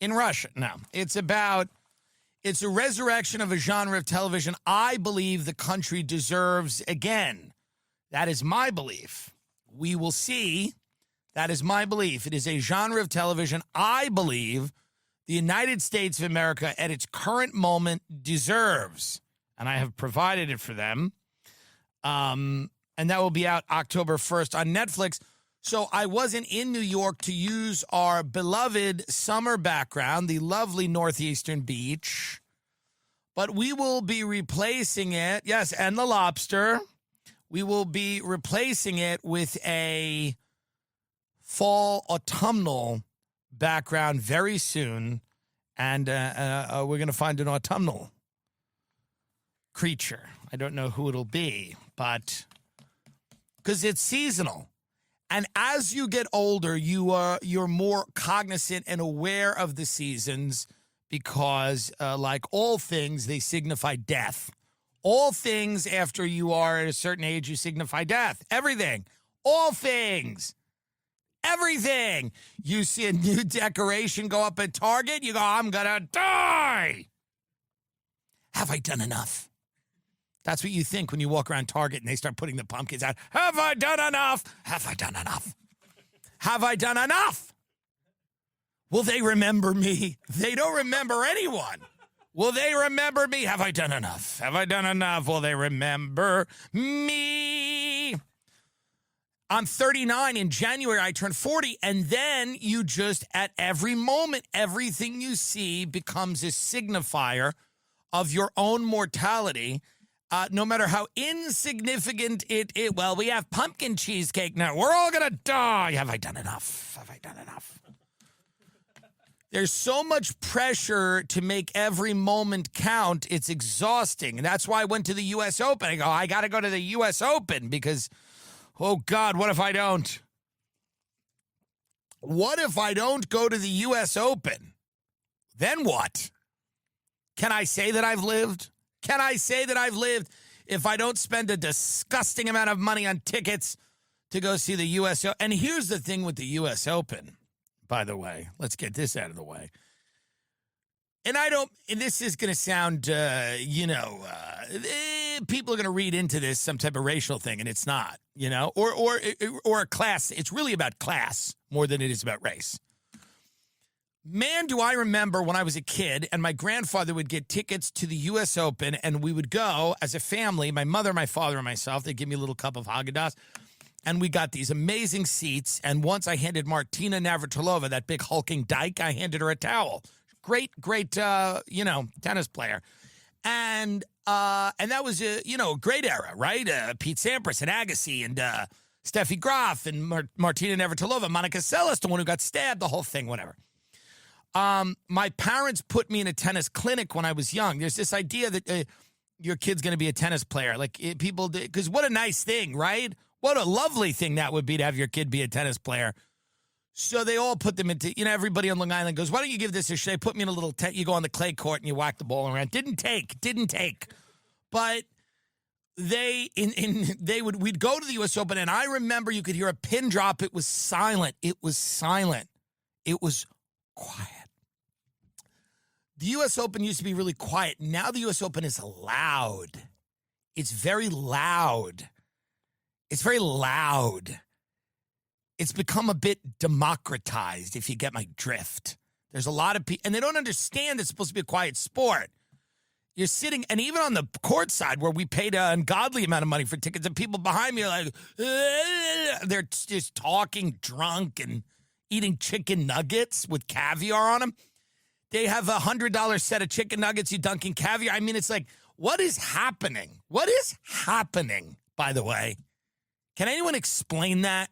In Russia, no. It's a resurrection of a genre of television I believe the country deserves again. That is my belief. We will see. That is my belief. It is a genre of television I believe the United States of America at its current moment deserves. And I have provided it for them. And that will be out October 1st on Netflix. So I wasn't in New York to use our beloved summer background, the lovely northeastern beach. But we will be replacing it, yes, and the lobster. We will be replacing it with a fall autumnal background very soon. And we're going to find an autumnal creature. I don't know who it'll be, but because it's seasonal. And as you get older, you're more cognizant and aware of the seasons because, like all things, they signify death. All things after you are at a certain age, you signify death. Everything. All things. Everything. You see a new decoration go up at Target, you go, I'm going to die. Have I done enough? That's what you think when you walk around Target and they start putting the pumpkins out. Have I done enough? Have I done enough? Have I done enough? Will they remember me? They don't remember anyone. Will they remember me? Have I done enough? Have I done enough? Will they remember me? I'm 39. In January, I turned 40. And then you just, at every moment, everything you see becomes a signifier of your own mortality. No matter how insignificant it, well, we have pumpkin cheesecake now. We're all going to die. Have I done enough? Have I done enough? There's so much pressure to make every moment count. It's exhausting. And that's why I went to the U.S. Open. I go, I got to go to the U.S. Open because, oh, God, what if I don't? What if I don't go to the U.S. Open? Then what? Can I say that I've lived? Can I say that I've lived if I don't spend a disgusting amount of money on tickets to go see the U.S. Open? And here's the thing with the U.S. Open, by the way. Let's get this out of the way. And this is going to sound, people are going to read into this some type of racial thing, and it's not, or a class. It's really about class more than it is about race. Man, do I remember when I was a kid and my grandfather would get tickets to the U.S. Open and we would go as a family, my mother, my father, and myself. They'd give me a little cup of Haagen-Dazs. And we got these amazing seats. And once I handed Martina Navratilova, that big hulking dyke, I handed her a towel. Great, tennis player. And that was, a great era, right? Pete Sampras and Agassi and Steffi Graf and Martina Navratilova, Monica Seles, the one who got stabbed, the whole thing, whatever. My parents put me in a tennis clinic when I was young. There's this idea that your kid's going to be a tennis player. Because what a nice thing, right? What a lovely thing that would be to have your kid be a tennis player. So they all put them into, everybody on Long Island goes, why don't you give this a shot? Put me in a little tent. You go on the clay court and you whack the ball around. Didn't take. But we'd go to the U.S. Open, and I remember you could hear a pin drop. It was silent. It was quiet. The U.S. Open used to be really quiet. Now the U.S. Open is loud. It's very loud. It's become a bit democratized, if you get my drift. There's a lot of people, and they don't understand it's supposed to be a quiet sport. You're sitting, and even on the court side where we paid an ungodly amount of money for tickets, and people behind me are like, they're just talking drunk and eating chicken nuggets with caviar on them. They have $100 set of chicken nuggets, you dunking caviar. I mean, it's like, what is happening? What is happening, by the way? Can anyone explain that?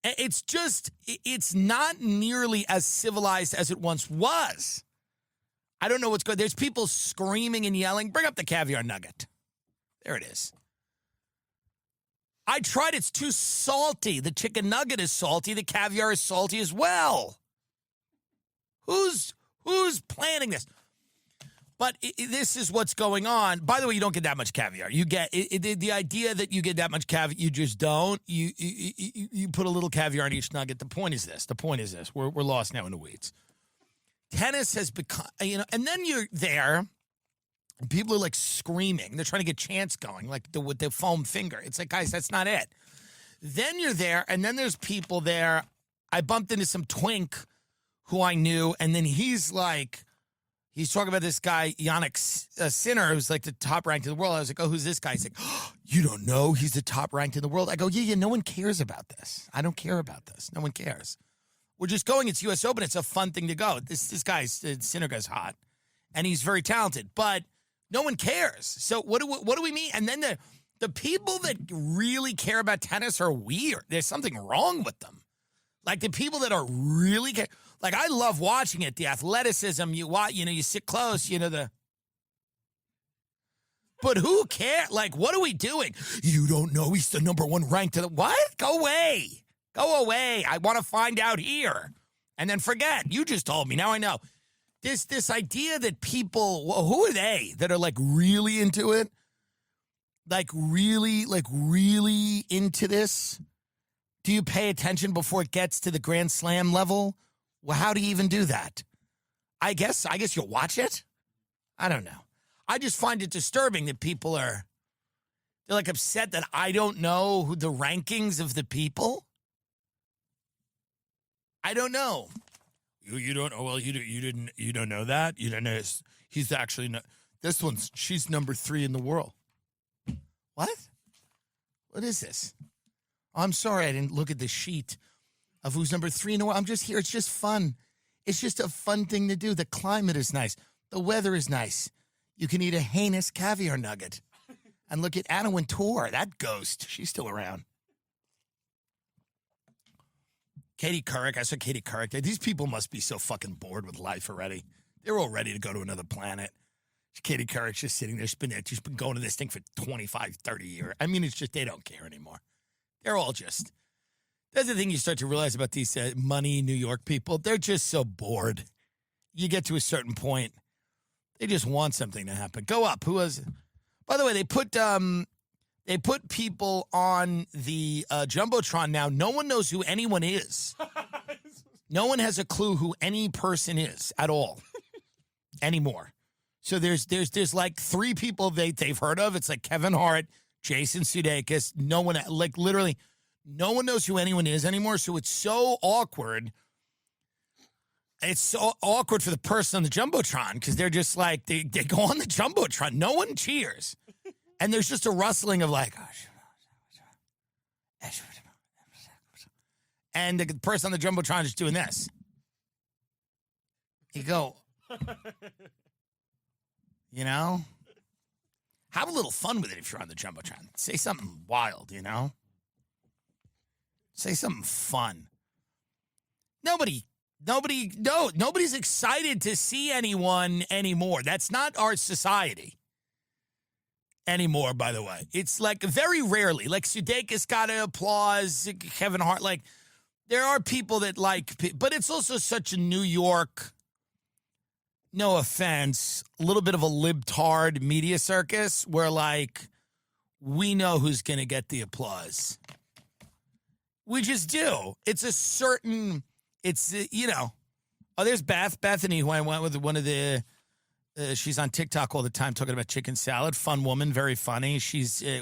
It's not nearly as civilized as it once was. I don't know what's going on. There's people screaming and yelling. Bring up the caviar nugget. There it is. I tried. It's too salty. The chicken nugget is salty. The caviar is salty as well. Who's planning this? But this is what's going on. By the way, you don't get that much caviar. You get the idea that you get that much caviar. You just don't. You put a little caviar on each nugget. The point is this. We're lost now in the weeds. tennis has become, and then you're there, and people are like screaming. They're trying to get chants going, like with the foam finger. It's like, guys, that's not it. Then you're there, and then there's people there. I bumped into some twink who I knew, and then he's talking about this guy, Yannick Sinner, who's like the top ranked in the world. I was like, oh, who's this guy? He's like, oh, you don't know he's the top ranked in the world? I go, yeah, no one cares about this. I don't care about this. No one cares. We're just going. It's U.S. Open. It's a fun thing to go. This guy's, Sinner guy's hot, and he's very talented, but no one cares. So what do we mean? And then the people that really care about tennis are weird. There's something wrong with them. Like the people that are really like, I love watching it. The athleticism, you watch, you sit close, but who cares? Like, what are we doing? You don't know he's the number one ranked. What? Go away. Go away. I want to find out here. And then forget. You just told me. Now I know. This idea that people, well, who are they that are like really into it? Like really into this? Do you pay attention before it gets to the Grand Slam level? Well, how do you even do that? I guess you'll watch it. I don't know. I just find it disturbing that people they're like upset that I don't know who the rankings of the people. I don't know. You don't know. Well, you don't know that. You don't know. He's actually not. She's number 3 in the world. What? What is this? I'm sorry I didn't look at the sheet of who's number 3 in the world. I'm just here. It's just fun. It's just a fun thing to do. The climate is nice. The weather is nice. You can eat a heinous caviar nugget. And look at Anna Wintour, that ghost. She's still around. Katie Couric. I saw Katie Couric. These people must be so fucking bored with life already. They're all ready to go to another planet. Katie Couric's just sitting there. She's been going to this thing for 25, 30 years. I mean, it's just they don't care anymore. They're all just, that's the thing you start to realize about these money New York people. They're just so bored. You get to a certain point, they just want something to happen. Go up. Who was, by the way, they put people on the Jumbotron now. No one knows who anyone is. No one has a clue who any person is at all anymore. So there's like 3 people they've heard of. It's like Kevin Hart, Jason Sudeikis. No one, like literally, no one knows who anyone is anymore. So it's so awkward. It's so awkward for the person on the Jumbotron because they're just like, they go on the Jumbotron. No one cheers. And there's just a rustling of like, and the person on the Jumbotron is doing this. You go, have a little fun with it if you're on the Jumbotron. Say something wild, Say something fun. Nobody's excited to see anyone anymore. That's not our society anymore, by the way. It's like very rarely. Like Sudeikis got an applause, Kevin Hart. Like there are people that like, but it's also such a New York, no offense, a little bit of a libtard media circus where like we know who's going to get the applause. We just do. It's a certain, oh, there's Bethany, who I went with one of the, she's on TikTok all the time talking about chicken salad. Fun woman, very funny. They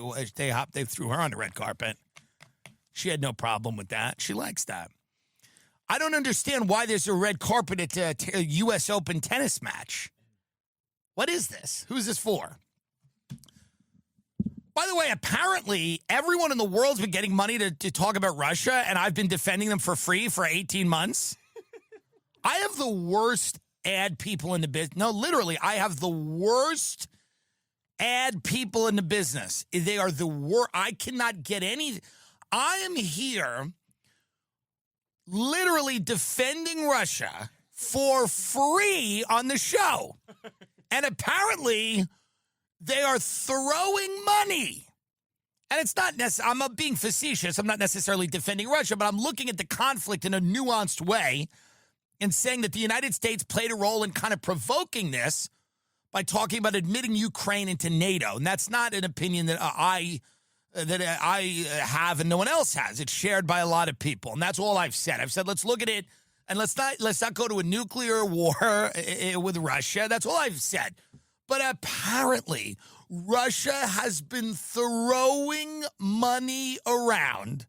threw her on the red carpet. She had no problem with that. She likes that. I don't understand why there's a red carpet at a U.S. Open tennis match. What is this? Who's this for? By the way, apparently everyone in the world's been getting money to talk about Russia, and I've been defending them for free for 18 months. I have the worst ad people in the business. No, literally, I have the worst ad people in the business. They are the worst. I cannot get any. I am here literally defending Russia for free on the show. And apparently they are throwing money. And it's not necessarily, I'm being facetious. I'm not necessarily defending Russia, but I'm looking at the conflict in a nuanced way and saying that the United States played a role in kind of provoking this by talking about admitting Ukraine into NATO. And that's not an opinion that I have and no one else has. It's shared by a lot of people. And that's all I've said. I've said, let's look at it And let's not go to a nuclear war with Russia. That's all I've said. But apparently, Russia has been throwing money around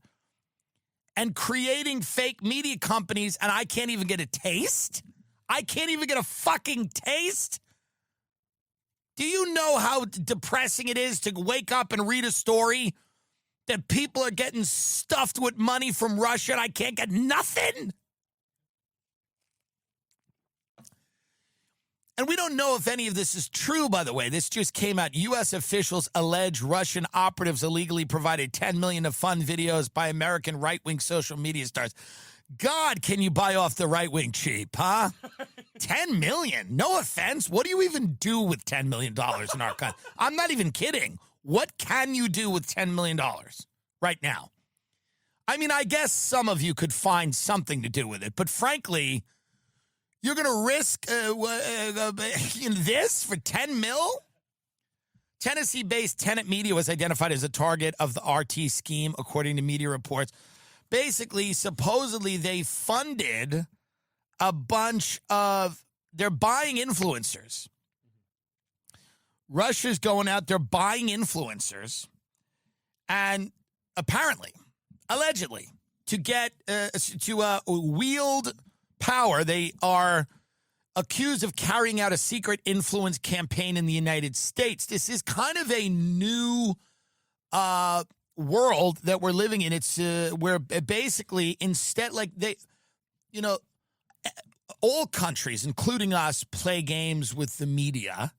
and creating fake media companies, and I can't even get a taste? I can't even get a fucking taste? Do you know how depressing it is to wake up and read a story that people are getting stuffed with money from Russia and I can't get nothing? And we don't know if any of this is true, by the way. This just came out. U.S. officials allege Russian operatives illegally provided $10 million of fun videos by American right-wing social media stars. God, can you buy off the right-wing cheap, huh? $10 million? No offense. What do you even do with $10 million in our country? I'm not even kidding. What can you do with $10 million right now? I mean, I guess some of you could find something to do with it, but frankly, you're going to risk this for $10 mil? Tennessee-based Tenet Media was identified as a target of the RT scheme, according to media reports. Basically, supposedly, they funded a bunch of, they're buying influencers. Russia's going out, they're buying influencers, and apparently, allegedly, to get, wield power, they are accused of carrying out a secret influence campaign in the United States. This is kind of a new world that we're living in. It's where basically instead, like all countries, including us, play games with the media,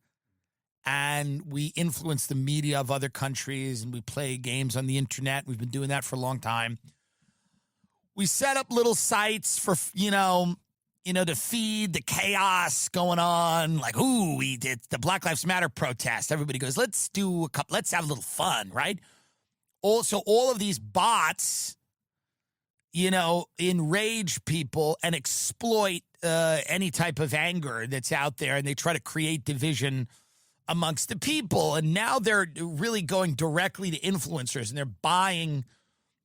and we influence the media of other countries, and we play games on the internet. We've been doing that for a long time. We set up little sites for, to feed the chaos going on. Like, we did the Black Lives Matter protest. Everybody goes, let's have a little fun, right? Also, all of these bots, enrage people and exploit any type of anger that's out there, and they try to create division amongst the people. And now they're really going directly to influencers, and they're buying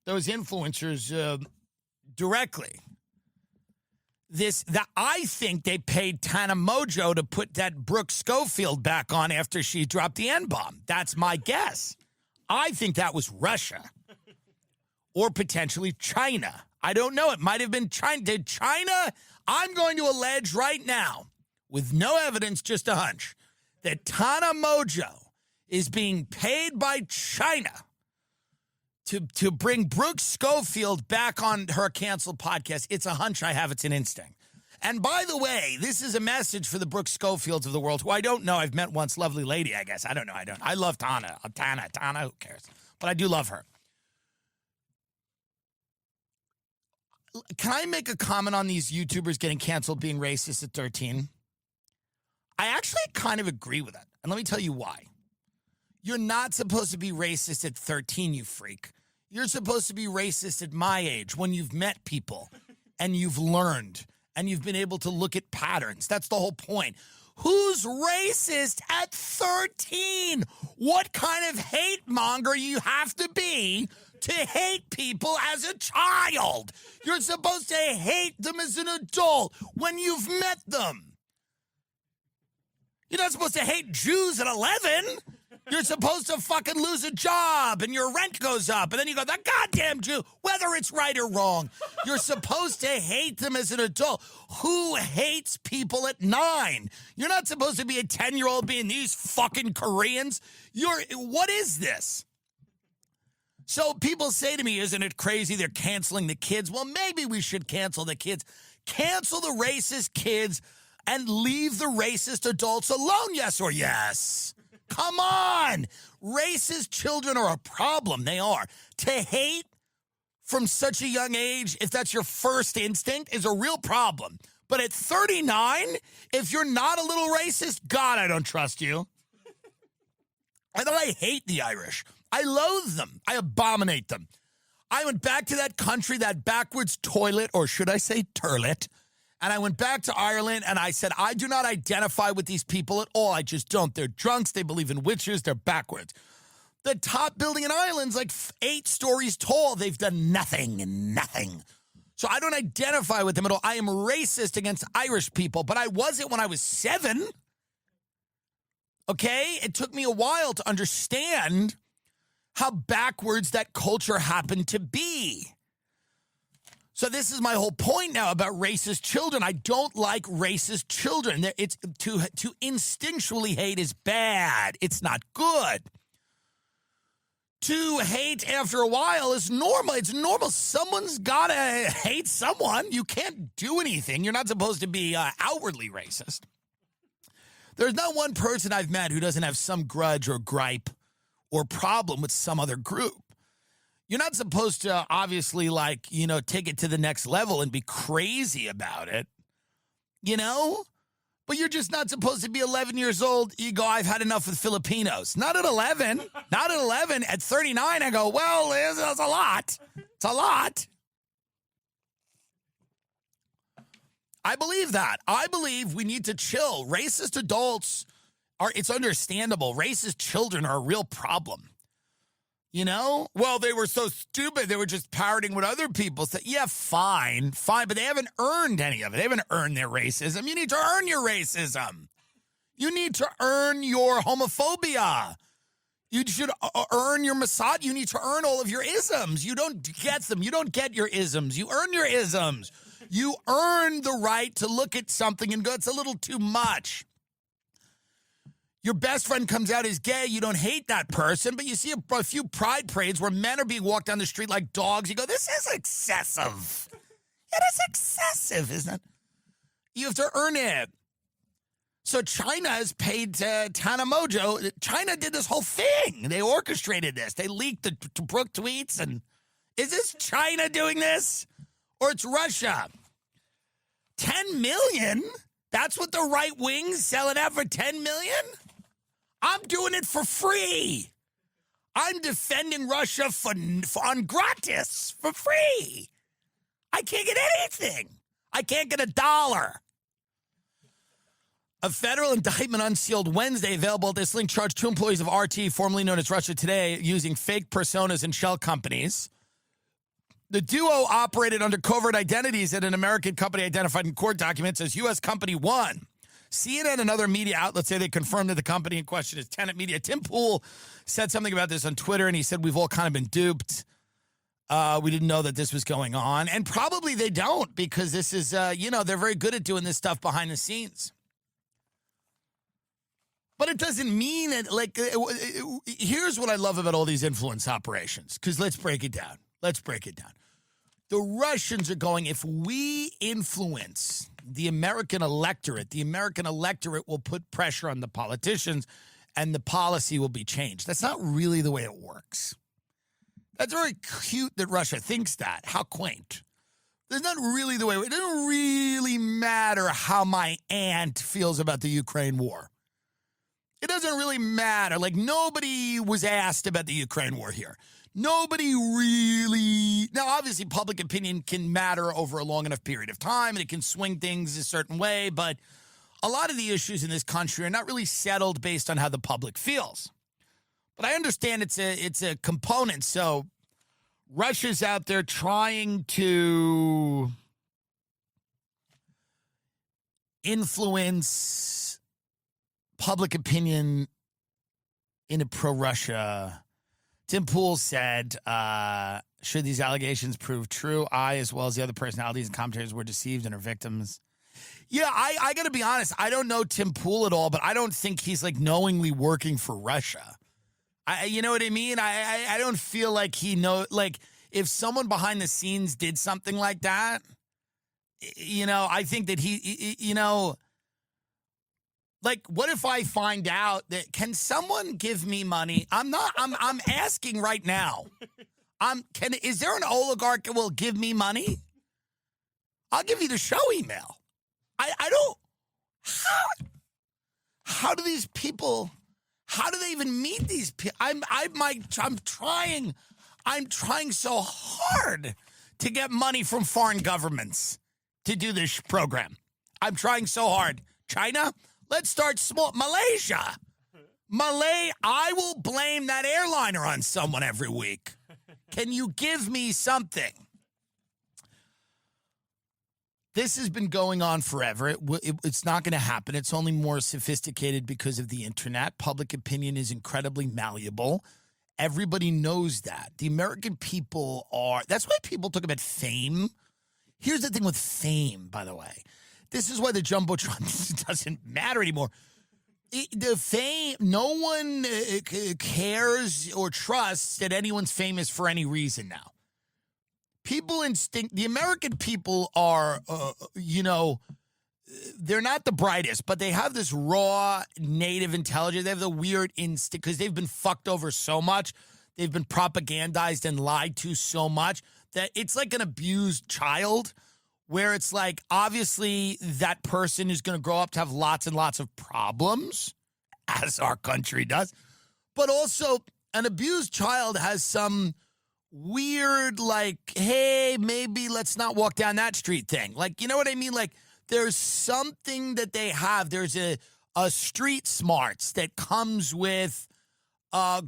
those influencers directly. I think they paid Tana Mojo to put that Brooke Schofield back on after she dropped the N-bomb. That's my guess. I think that was Russia or potentially China. I don't know. It might have been China. Did China? I'm going to allege right now, with no evidence, just a hunch, that Tana Mojo is being paid by China to bring Brooke Schofield back on her canceled podcast. It's a hunch I have. It's an instinct. And by the way, this is a message for the Brooke Schofields of the world, who I don't know. I've met once. Lovely lady, I guess. I don't know. I love Tana. Tana, who cares? But I do love her. Can I make a comment on these YouTubers getting canceled being racist at 13? I actually kind of agree with that. And let me tell you why. You're not supposed to be racist at 13, you freak. You're supposed to be racist at my age, when you've met people and you've learned and you've been able to look at patterns. That's the whole point. Who's racist at 13? What kind of hate monger you have to be to hate people as a child? You're supposed to hate them as an adult when you've met them. You're not supposed to hate Jews at 11. You're supposed to fucking lose a job and your rent goes up. And then you go, that goddamn Jew, whether it's right or wrong. You're supposed to hate them as an adult. Who hates people at 9? You're not supposed to be a 10-year-old being these fucking Koreans. What is this? So people say to me, isn't it crazy they're canceling the kids? Well, maybe we should cancel the kids. Cancel the racist kids and leave the racist adults alone, yes or yes? Come on. Racist children are a problem. They are. To hate from such a young age, if that's your first instinct, is a real problem. But at 39, if you're not a little racist, God, I don't trust you. And I hate the Irish. I loathe them. I abominate them. I went back to that country, that backwards toilet, or should I say turlet, and I went back to Ireland, and I said, I do not identify with these people at all. I just don't. They're drunks. They believe in witches. They're backwards. The top building in Ireland's like 8 stories tall. They've done nothing. So I don't identify with them at all. I am racist against Irish people, but I wasn't when I was 7. Okay? It took me a while to understand how backwards that culture happened to be. So this is my whole point now about racist children. I don't like racist children. It's to instinctually hate is bad. It's not good. To hate after a while is normal. It's normal. Someone's got to hate someone. You can't do anything. You're not supposed to be outwardly racist. There's not one person I've met who doesn't have some grudge or gripe or problem with some other group. You're not supposed to obviously take it to the next level and be crazy about it, But you're just not supposed to be 11 years old. You go, I've had enough with Filipinos. Not at 11. Not at 11. At 39, I go, well, it's a lot. It's a lot. I believe that. I believe we need to chill. Racist adults it's understandable. Racist children are a real problem. Well, they were so stupid. They were just parroting what other people said. Yeah, fine, but they haven't earned any of it. They haven't earned their racism. You need to earn your racism. You need to earn your homophobia. You should earn your misogyny. You need to earn all of your isms. You don't get them. You don't get your isms. You earn your isms. You earn the right to look at something and go, it's a little too much. Your best friend comes out as gay, you don't hate that person, but you see a few pride parades where men are being walked down the street like dogs. You go, this is excessive. It is excessive, isn't it? You have to earn it. So China has paid Tana Mojo. China did this whole thing. They orchestrated this. They leaked the Brooke tweets. And is this China doing this? Or it's Russia? 10 million? That's what the right wing's selling out for 10 million? I'm doing it for free. I'm defending Russia for on gratis, for free. I can't get anything. I can't get $1. A federal indictment unsealed Wednesday, available at this link, charged 2 employees of RT, formerly known as Russia Today, using fake personas and shell companies. The duo operated under covert identities at an American company identified in court documents as U.S. Company One. CNN and other media outlets say they confirmed that the company in question is Tenet Media. Tim Pool said something about this on Twitter, and he said we've all kind of been duped. We didn't know that this was going on. And probably they don't, because this is, they're very good at doing this stuff behind the scenes. But it doesn't mean it, here's what I love about all these influence operations, because let's break it down. The Russians are going, if we influence the American electorate will put pressure on the politicians and the policy will be changed. That's not really the way it works. That's very cute that Russia thinks that. How quaint. That's not really the way. It doesn't really matter how my aunt feels about the Ukraine war. It doesn't really matter. Nobody was asked about the Ukraine war here. Nobody really... Now, obviously, public opinion can matter over a long enough period of time, and it can swing things a certain way, but a lot of the issues in this country are not really settled based on how the public feels. But I understand it's a component, so Russia's out there trying to influence public opinion in a pro-Russia. Tim Pool said, should these allegations prove true, I, as well as the other personalities and commentators, were deceived and are victims. Yeah, I got to be honest. I don't know Tim Pool at all, but I don't think he's knowingly working for Russia. You know what I mean? I don't feel like he knows. If someone behind the scenes did something like that, I think that he what if I find out that, can someone give me money? I'm asking right now. Is there an oligarch that will give me money? I'll give you the show email. I don't, how do these people, how do they even meet these people? I'm trying so hard to get money from foreign governments to do this program. I'm trying so hard. China? Let's start small. Malaysia. I will blame that airliner on someone every week. Can you give me something? This has been going on forever. It's not going to happen. It's only more sophisticated because of the internet. Public opinion is incredibly malleable. Everybody knows that. The American people are... That's why people talk about fame. Here's the thing with fame, by the way. This is why the Jumbotron doesn't matter anymore. The fame, no one cares or trusts that anyone's famous for any reason now. People the American people are, they're not the brightest, but they have this raw native intelligence. They have the weird instinct because they've been fucked over so much. They've been propagandized and lied to so much that it's like an abused child where it's like, obviously that person is going to grow up to have lots and lots of problems, as our country does. But also an abused child has some weird, like, hey, maybe let's not walk down that street thing. Like, you know what I mean? Like, there's something that they have. There's a street smarts that comes with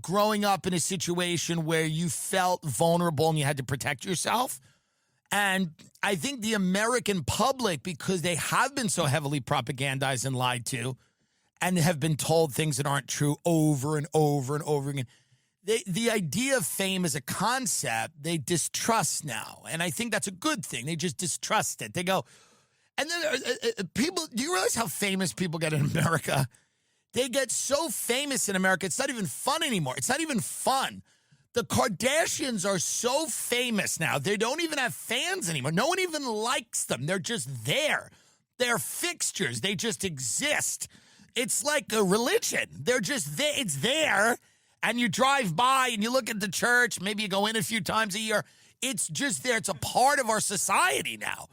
growing up in a situation where you felt vulnerable and you had to protect yourself. And I think the American public, because they have been so heavily propagandized and lied to and have been told things that aren't true over and over and over again, the idea of fame as a concept, they distrust now. And I think that's a good thing. They just distrust it. They go, and then people, do you realize how famous people get in America? They get so famous in America, it's not even fun anymore. It's not even fun. The Kardashians are so famous now, they don't even have fans anymore. No one even likes them. They're just there. They're fixtures. They just exist. It's like a religion. They're just there. It's there, and you drive by, and you look at the church. Maybe you go in a few times a year. It's just there. It's a part of our society now.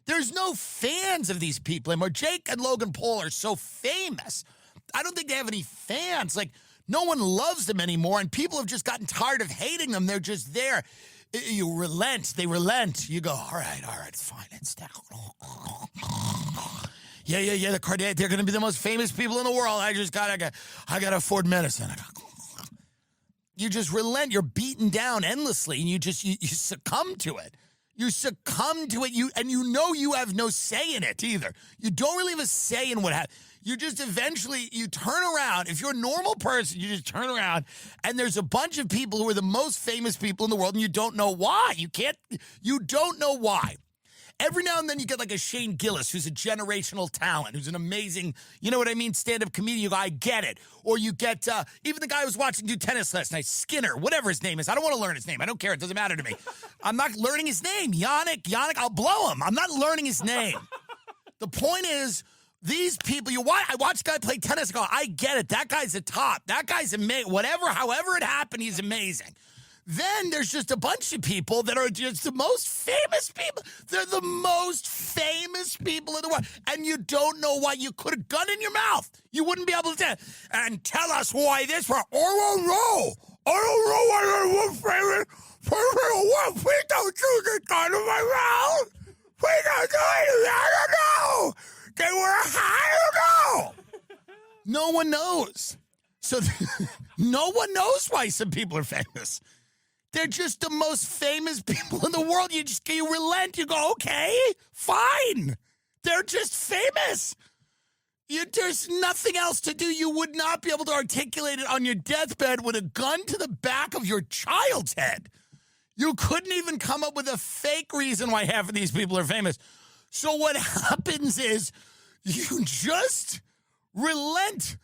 There's no fans of these people anymore. Jake and Logan Paul are so famous. I don't think they have any fans. Like, no one loves them anymore, and people have just gotten tired of hating them. They're just there. You relent. They relent. You go, all right, it's fine. It's down. Yeah. The Kardashians, they're going to be the most famous people in the world. I got to afford medicine. You just relent. You're beaten down endlessly, and you succumb to it. You succumb to it, and you have no say in it either. You don't really have a say in what happens. You just eventually, you turn around. If you're a normal person, you just turn around, and there's a bunch of people who are the most famous people in the world, and you don't know why. You don't know why. Every now and then you get like a Shane Gillis, who's a generational talent, who's an amazing, you know what I mean, stand-up comedian. You go, I get it. Or you get, even the guy I was watching do tennis last night, Skinner, whatever his name is. I don't want to learn his name. I don't care. It doesn't matter to me. I'm not learning his name. Yannick, I'll blow him. I'm not learning his name. The point is, these people, I watch a guy play tennis and go, I get it. That guy's the top. That guy's amazing. However it happened, he's amazing. Then there's just a bunch of people that are just the most famous people. They're the most famous people in the world. And you don't know why. You could have gun in your mouth. You wouldn't be able to tell us why this. I don't know why they're most famous. Please don't choose this gun in my mouth. Please don't do it. I don't know. They were I don't know. No one knows. So no one knows why some people are famous. They're just the most famous people in the world. You relent. You go, okay, fine. They're just famous. There's nothing else to do. You would not be able to articulate it on your deathbed with a gun to the back of your child's head. You couldn't even come up with a fake reason why half of these people are famous. So what happens is you just relent.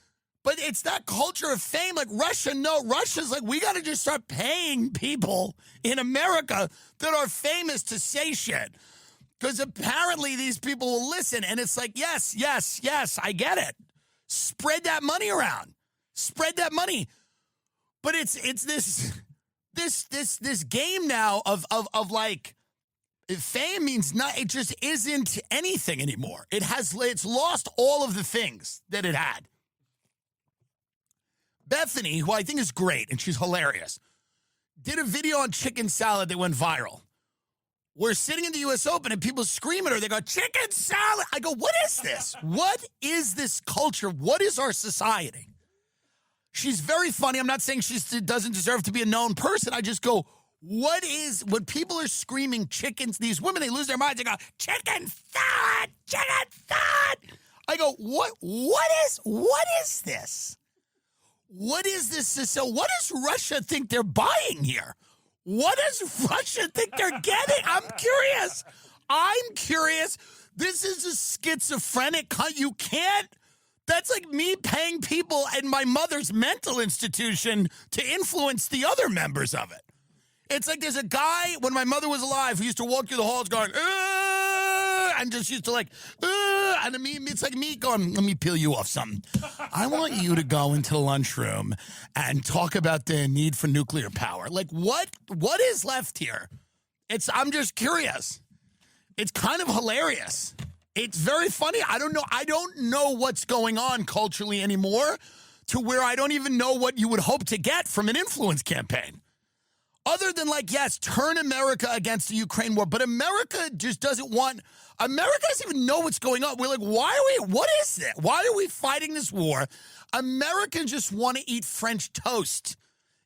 But it's that culture of fame. Like Russia, no. Russia's like, we got to just start paying people in America that are famous to say shit. Because apparently these people will listen. And it's like, yes, I get it. Spread that money around. Spread that money. But it's this game now of like, fame means not, it just isn't anything anymore. It's lost all of the things that it had. Bethany, who I think is great, and she's hilarious, did a video on chicken salad that went viral. We're sitting in the U.S. Open, and people scream at her. They go, chicken salad. I go, what is this? What is this culture? What is our society? She's very funny. I'm not saying she doesn't deserve to be a known person. I just go, when people are screaming chickens, these women, they lose their minds. They go, chicken salad, chicken salad. I go, what is this? What is this? So what does Russia think they're buying here? What does Russia think they're getting? I'm curious. This is a schizophrenic, you can't, that's like me paying people in my mother's mental institution to influence the other members of it. It's like there's a guy, when my mother was alive, who used to walk through the halls going, and just used to like, and I mean, it's like me going, let me peel you off something. I want you to go into the lunchroom and talk about the need for nuclear power. Like, what is left here? I'm just curious. It's kind of hilarious. It's very funny. I don't know what's going on culturally anymore to where I don't even know what you would hope to get from an influence campaign. Other than like, yes, turn America against the Ukraine war, but America just doesn't even know what's going on. We're like, what is it? Why are we fighting this war? Americans just want to eat French toast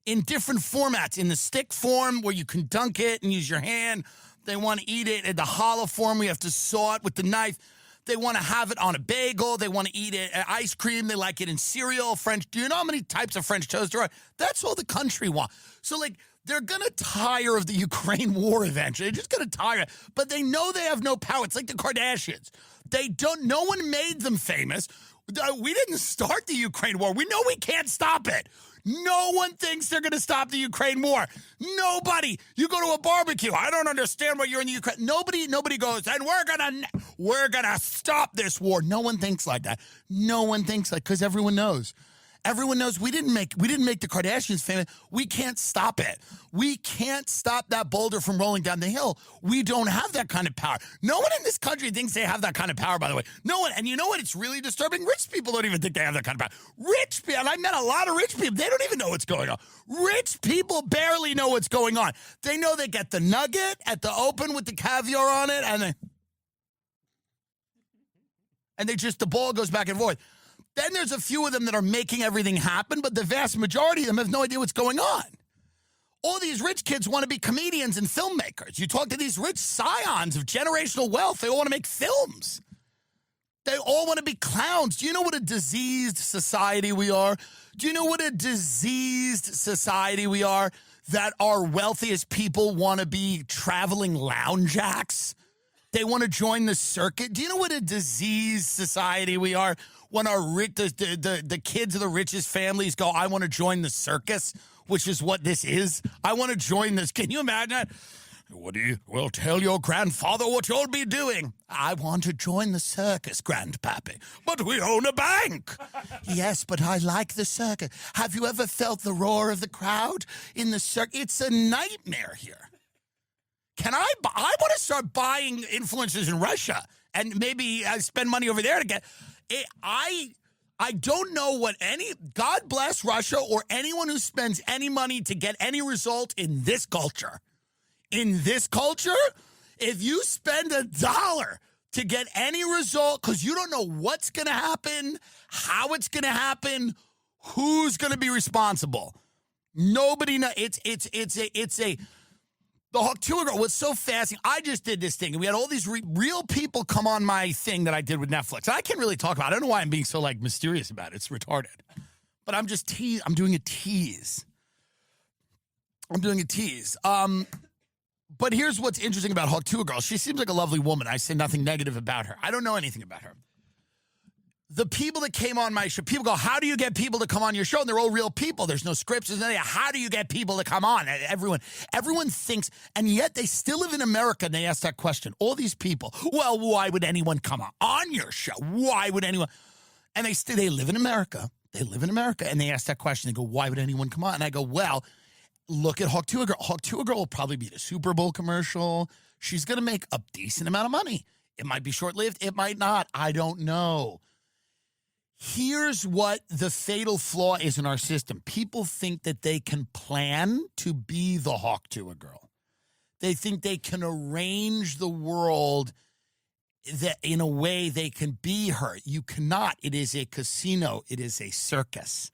in different formats, in the stick form where you can dunk it and use your hand. They want to eat it in the hollow form. We have to saw it with the knife. They want to have it on a bagel. They want to eat it at ice cream. They like it in cereal, French. Do you know how many types of French toast there are? That's all the country wants. So, like, they're going to tire of the Ukraine war eventually. They're just going to tire. But they know they have no power. It's like the Kardashians. No one made them famous. We didn't start the Ukraine war. We know we can't stop it. No one thinks they're going to stop the Ukraine war. Nobody. You go to a barbecue. I don't understand why you're in the Ukraine. Nobody goes, and we're gonna stop this war. No one thinks like that. No one thinks like, because everyone knows. Everyone knows we didn't make the Kardashians famous. We can't stop it. We can't stop that boulder from rolling down the hill. We don't have that kind of power. No one in this country thinks they have that kind of power, by the way. No one. And you know what? It's really disturbing. Rich people don't even think they have that kind of power. Rich people, and I met a lot of rich people. They don't even know what's going on. Rich people barely know what's going on. They know they get the nugget at the open with the caviar on it, and the ball goes back and forth. Then there's a few of them that are making everything happen, but the vast majority of them have no idea what's going on. All these rich kids want to be comedians and filmmakers. You talk to these rich scions of generational wealth, they all want to make films. They all want to be clowns. Do you know what a diseased society we are? Do you know what a diseased society we are? That our wealthiest people want to be traveling lounge acts? They want to join the circuit? Do you know what a diseased society we are? When the kids of the richest families go, I want to join the circus, which is what this is. I want to join this. Can you imagine? Well, tell your grandfather what you'll be doing. I want to join the circus, Grandpappy. But we own a bank. Yes, but I like the circus. Have you ever felt the roar of the crowd in the circus? It's a nightmare here. I want to start buying influencers in Russia and maybe spend money over there to get... I don't know God bless Russia or anyone who spends any money to get any result in this culture. In this culture, if you spend $1 to get any result, because you don't know what's going to happen, how it's going to happen, who's going to be responsible. Nobody knows. The Hawk Tuah girl was so fascinating. I just did this thing, and we had all these real people come on my thing that I did with Netflix. I can't really talk about it. I don't know why I'm being so, like, mysterious about it. It's retarded. But I'm doing a tease. But here's what's interesting about Hawk Tuah girl. She seems like a lovely woman. I say nothing negative about her. I don't know anything about her. The people that came on my show, people go, how do you get people to come on your show? And they're all real people. There's no scripts. How do you get people to come on? Everyone thinks, and yet they still live in America, and they ask that question. All these people, well, why would anyone come on your show? Why would anyone? And they live in America. They live in America, and they ask that question. They go, why would anyone come on? And I go, well, look at Hawk Tuah girl. Hawk Tuah girl will probably be the Super Bowl commercial. She's going to make a decent amount of money. It might be short-lived. It might not. I don't know. Here's what the fatal flaw is in our system. People think that they can plan to be the Hawk Tuah girl. They think they can arrange the world that in a way they can be her. You cannot. It is a casino. It is a circus.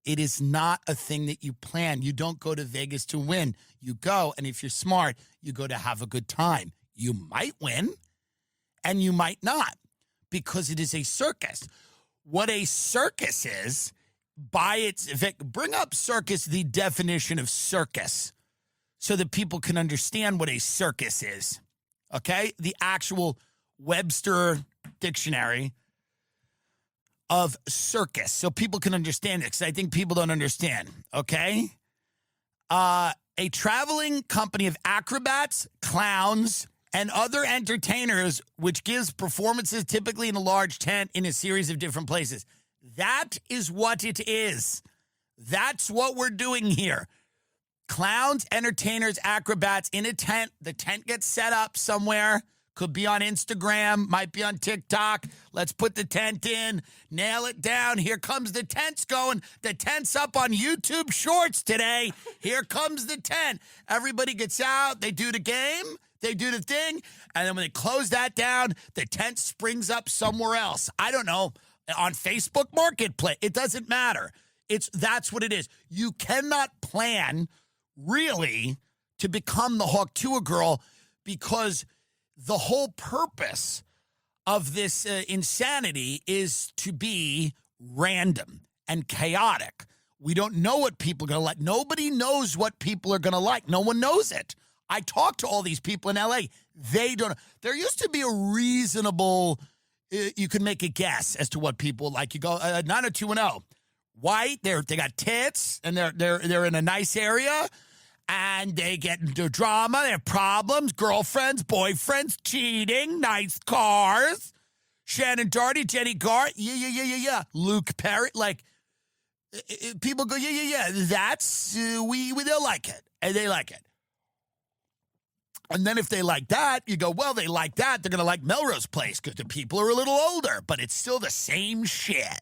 It is not a thing that you plan. You don't go to Vegas to win. You go, and if you're smart, you go to have a good time. You might win, and you might not, because it is a circus. What a circus is, by its effect, bring up circus, the definition of circus, so that people can understand what a circus is, okay? The actual Webster dictionary of circus, so people can understand it, because I think people don't understand, okay? A traveling company of acrobats, clowns, and other entertainers, which gives performances typically in a large tent in a series of different places. That is what it is. That's what we're doing here. Clowns, entertainers, acrobats in a tent. The tent gets set up somewhere. Could be on Instagram, might be on TikTok. Let's put the tent in, nail it down. Here comes the tent's going. The tent's up on YouTube Shorts today. Here comes the tent. Everybody gets out. They do the game. They do the thing. And then when they close that down, the tent springs up somewhere else. I don't know, on Facebook Marketplace. It doesn't matter. That's what it is. You cannot plan, really, to become the Hawk Tuah girl, because the whole purpose of this insanity is to be random and chaotic. We don't know what people are going to like. Nobody knows what people are going to like. No one knows it. I talk to all these people in L.A. They don't. There used to be a reasonable, you can make a guess as to what people like. You go 90210, white. They got tits, and they're in a nice area. And they get into drama, they have problems, girlfriends, boyfriends, cheating, nice cars. Shannon Doherty, Jenny Garth, yeah. Luke Perry, like, people go, yeah. That's, they'll like it, and they like it. And then if they like that, you go, well, they like that, they're going to like Melrose Place, because the people are a little older, but it's still the same shit.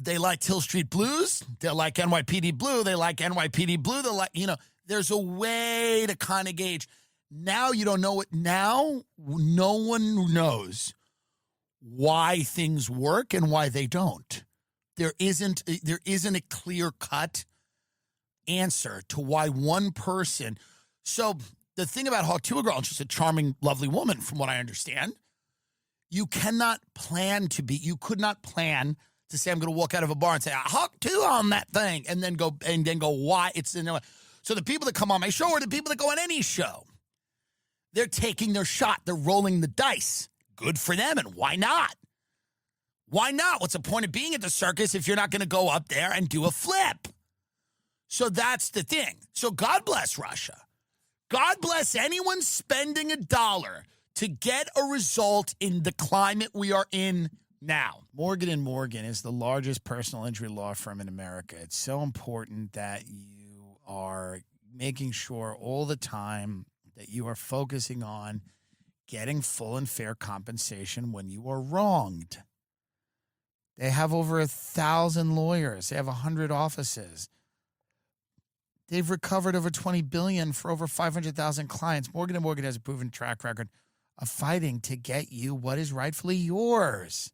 They like Hill Street Blues. They like NYPD Blue. They like NYPD Blue. They like, there's a way to kind of gauge. Now you don't know it. Now no one knows why things work and why they don't. There isn't a clear-cut answer to why one person. So the thing about Hawk Tuah girl, she's a charming, lovely woman, from what I understand. You cannot plan to be. You could not plan to say, I'm going to walk out of a bar and say, I Hawk Tuah on that thing, and then go, why? So the people that come on my show are the people that go on any show. They're taking their shot. They're rolling the dice. Good for them, and why not? Why not? What's the point of being at the circus if you're not going to go up there and do a flip? So that's the thing. So God bless Russia. God bless anyone spending $1 to get a result in the climate we are in now. Morgan & Morgan is the largest personal injury law firm in America. It's so important that you are making sure all the time that you are focusing on getting full and fair compensation when you are wronged. They have over 1,000 lawyers. They have 100 offices. They've recovered over $20 billion for over 500,000 clients. Morgan & Morgan has a proven track record of fighting to get you what is rightfully yours.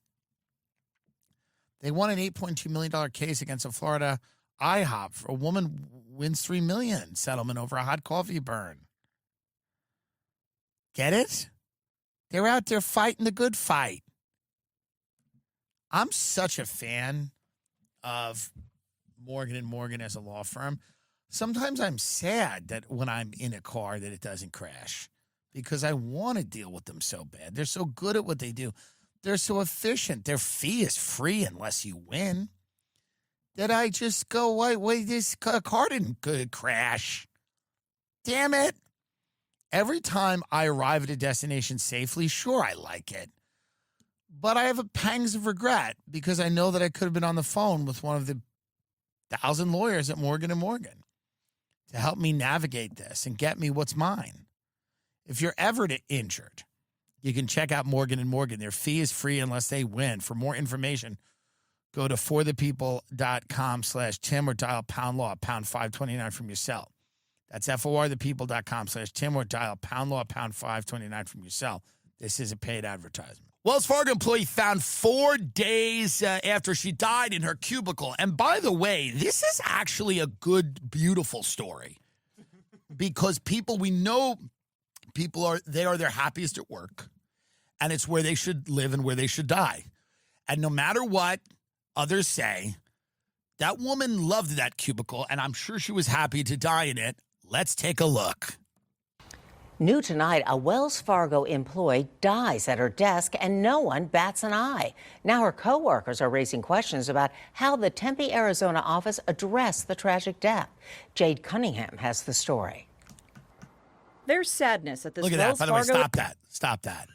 They won an $8.2 million case against a Florida IHOP for a woman wins $3 million settlement over a hot coffee burn. Get it? They're out there fighting the good fight. I'm such a fan of Morgan & Morgan as a law firm. Sometimes I'm sad that when I'm in a car that it doesn't crash, because I want to deal with them so bad. They're so good at what they do. They're so efficient. Their fee is free unless you win. That I just go, wait, this car didn't crash. Damn it. Every time I arrive at a destination safely, sure, I like it. But I have a pangs of regret because I know that I could have been on the phone with one of the 1,000 lawyers at Morgan & Morgan to help me navigate this and get me what's mine. If you're ever injured, you can check out Morgan & Morgan. Their fee is free unless they win. For more information, go to forthepeople.com/Tim or dial pound law, pound 529 from your cell. That's forthepeople.com/Tim or dial pound law, pound 529 from your cell. This is a paid advertisement. Wells Fargo employee found 4 days after she died in her cubicle. And by the way, this is actually a good, beautiful story because we know people are their happiest at work, and it's where they should live and where they should die. And no matter what others say, that woman loved that cubicle, and I'm sure she was happy to die in it. Let's take a look. New tonight, a Wells Fargo employee dies at her desk and no one bats an eye. Now her coworkers are raising questions about how the Tempe, Arizona office addressed the tragic death. Jade Cunningham has the story. There's sadness at this Look at Wells that. By the Fargo. way, stop that.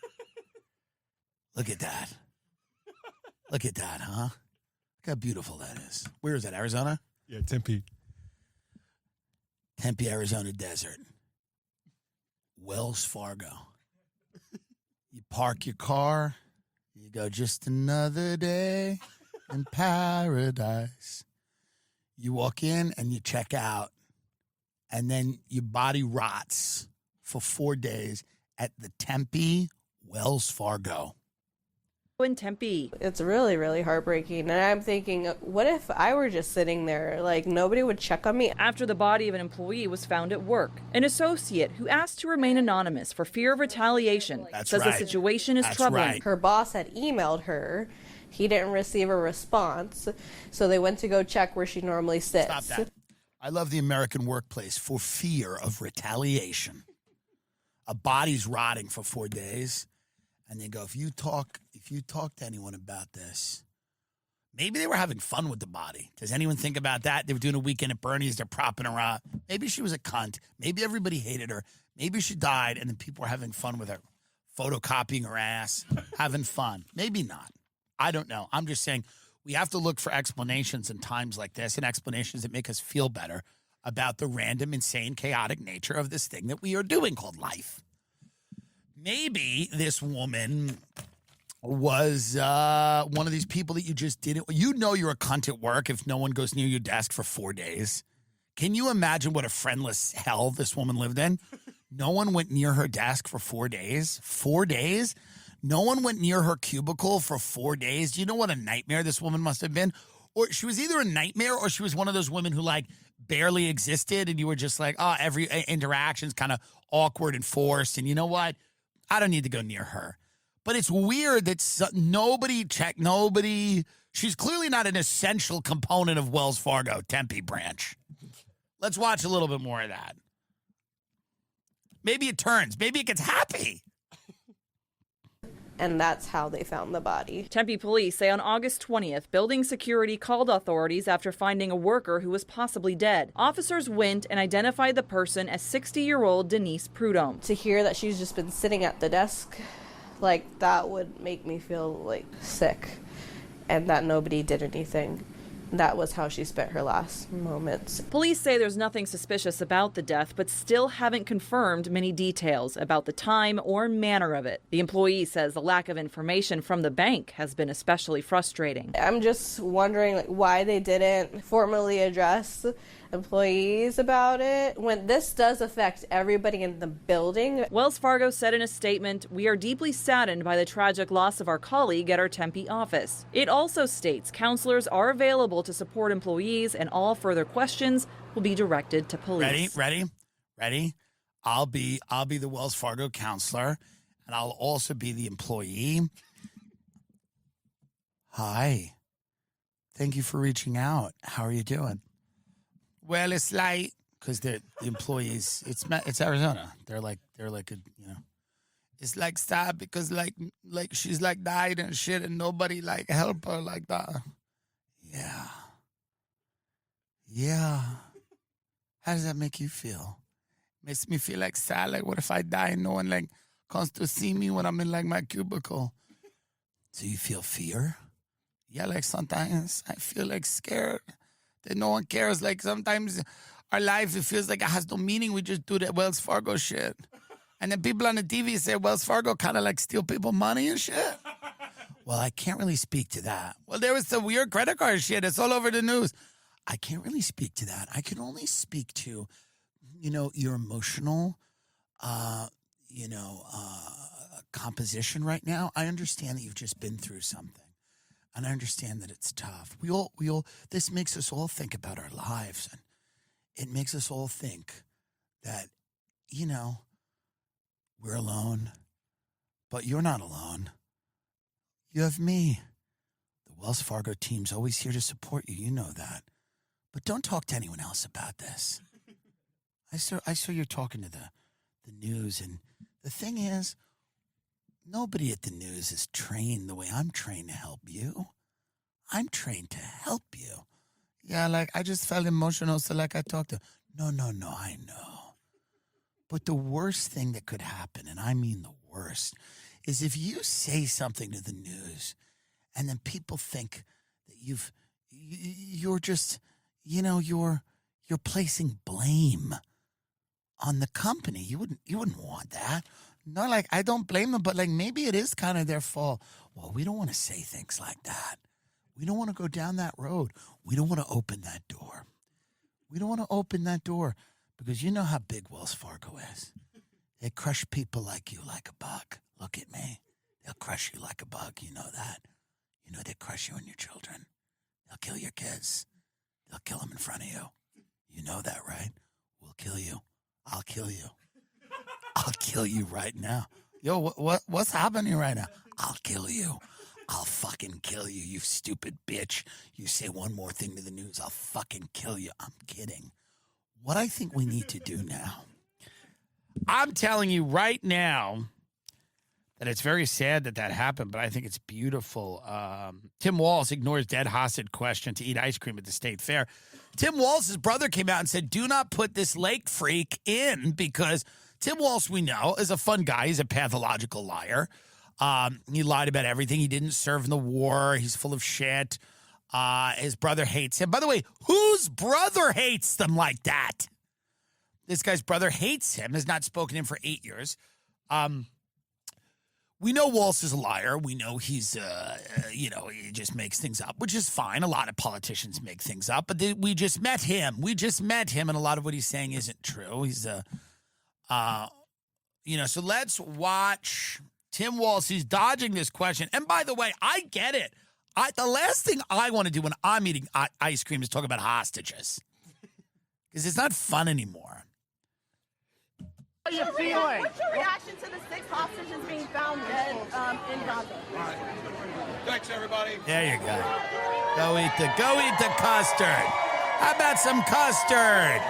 Look at that. Look at that, huh? Look how beautiful that is. Where is that, Arizona? Yeah, Tempe. Tempe, Arizona desert. Wells Fargo. You park your car, you go, just another day in paradise. You walk in and you check out, and then your body rots for 4 days at the Tempe Wells Fargo. In Tempe. It's really, really heartbreaking. And I'm thinking, what if I were just sitting there? Like, nobody would check on me. After the body of an employee was found at work, an associate who asked to remain anonymous for fear of retaliation says the situation is troubling. Right. Her boss had emailed her. He didn't receive a response. So they went to go check where she normally sits. Stop that. I love the American workplace for fear of retaliation. A body's rotting for 4 days. And they go, if you talk to anyone about this, maybe they were having fun with the body. Does anyone think about that? They were doing a weekend at Bernie's. They're propping her up. Maybe she was a cunt. Maybe everybody hated her. Maybe she died, and then people were having fun with her, photocopying her ass, having fun. Maybe not. I don't know. I'm just saying we have to look for explanations in times like this, and explanations that make us feel better about the random, insane, chaotic nature of this thing that we are doing called life. Maybe this woman was one of these people that you just didn't. You know you're a cunt at work if no one goes near your desk for 4 days. Can you imagine what a friendless hell this woman lived in? No one went near her desk for 4 days. 4 days? No one went near her cubicle for 4 days. Do you know what a nightmare this woman must have been? Or she was either a nightmare or she was one of those women who, like, barely existed and you were just like, oh, every interaction's kind of awkward and forced. And you know what? I don't need to go near her. But it's weird that nobody. She's clearly not an essential component of Wells Fargo Tempe branch. Let's watch a little bit more of that. Maybe it turns. Maybe it gets happy. And that's how they found the body. Tempe police say on August 20th, building security called authorities after finding a worker who was possibly dead. Officers went and identified the person as 60-year-old Denise Prudhomme. To hear that she's just been sitting at the desk, like, that would make me feel, like, sick. And that nobody did anything. That was how she spent her last moments. Police say there's nothing suspicious about the death, but still haven't confirmed many details about the time or manner of it. The employee says the lack of information from the bank has been especially frustrating. I'm just wondering, like, why they didn't formally address employees about it when this does affect everybody in the building. Wells Fargo said in a statement, "We are deeply saddened by the tragic loss of our colleague at our Tempe office." It also states counselors are available to support employees and all further questions will be directed to police. Ready? I'll be the Wells Fargo counselor, and I'll also be the employee. Hi. Thank you for reaching out. How are you doing? Well, it's like, because the employees, it's Arizona. They're like a, it's like sad because like she's like died and shit and nobody like help her like that. Yeah. How does that make you feel? Makes me feel like sad. Like, what if I die and no one like comes to see me when I'm in like my cubicle? Do you feel fear? Yeah, like sometimes I feel like scared that no one cares. Like sometimes our life, it feels like it has no meaning. We just do that Wells Fargo shit. And then people on the TV say Wells Fargo kind of like steal people money and shit. Well, I can't really speak to that. Well, there was some weird credit card shit. It's all over the news. I can't really speak to that. I can only speak to, your emotional, composition right now. I understand that you've just been through something. And I understand that it's tough. We all, this makes us all think about our lives. And it makes us all think that, you know, we're alone, but you're not alone. You have me. The Wells Fargo team's always here to support you. You know that. But don't talk to anyone else about this. I saw you're talking to the news, and the thing is, nobody at the news is trained the way I'm trained to help you. I'm trained to help you. Yeah, like, I just felt emotional, so like I talked to. No, I know. But the worst thing that could happen, and I mean the worst, is if you say something to the news, and then people think that you're just, you know, you're placing blame on the company. You wouldn't want that. No, like, I don't blame them, but like, maybe it is kind of their fault. Well, we don't want to say things like that. We don't want to go down that road. We don't want to open that door. We don't want to open that door because you know how big Wells Fargo is. They crush people like you like a bug. Look at me. They'll crush you like a bug. You know that. You know they crush you and your children. They'll kill your kids. They'll kill them in front of you. You know that, right? We'll kill you. I'll kill you. I'll kill you right now. Yo, what's happening right now? I'll kill you. I'll fucking kill you, you stupid bitch. You say one more thing to the news, I'll fucking kill you. I'm kidding. What I think we need to do now, I'm telling you right now that it's very sad that happened, but I think it's beautiful. Tim Walz ignores dead hostage question to eat ice cream at the state fair. Tim Walz's brother came out and said, do not put this lake freak in, because Tim Walz, we know, is a fun guy. He's a pathological liar. He lied about everything. He didn't serve in the war. He's full of shit. His brother hates him. By the way, whose brother hates them like that? This guy's brother hates him, has not spoken to him for 8 years. We know Walz is a liar. We know he's, he just makes things up, which is fine. A lot of politicians make things up, but we just met him. And a lot of what he's saying isn't true. He's so let's watch Tim Walz. He's dodging this question. And by the way, I get it. The last thing I want to do when I'm eating ice cream is talk about hostages, because it's not fun anymore. How are you feeling? What's your reaction to the 6 hostages being found dead in Gaza? All right. Thanks, everybody. There you go. Go eat the custard. How about some custard?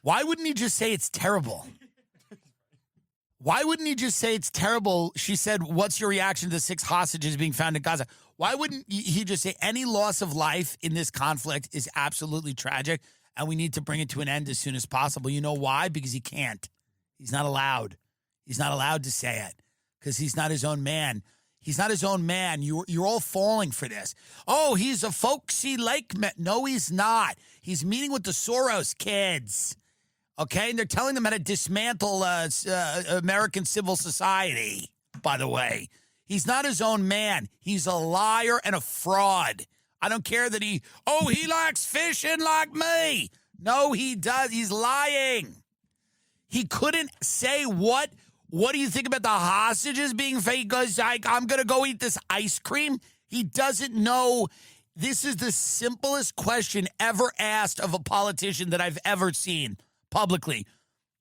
Why wouldn't he just say it's terrible? Why wouldn't he just say it's terrible? She said, what's your reaction to the 6 hostages being found in Gaza? Why wouldn't he just say any loss of life in this conflict is absolutely tragic, and we need to bring it to an end as soon as possible? You know why? Because he can't. He's not allowed. He's not allowed to say it because he's not his own man. He's not his own man. You're all falling for this. Oh, he's a folksy lake man. No, he's not. He's meeting with the Soros kids. Okay, and they're telling them how to dismantle American civil society, by the way. He's not his own man. He's a liar and a fraud. I don't care that he likes fishing like me. No, he does. He's lying. He couldn't say what do you think about the hostages being fake? He goes, I'm going to go eat this ice cream. He doesn't know. This is the simplest question ever asked of a politician that I've ever seen publicly,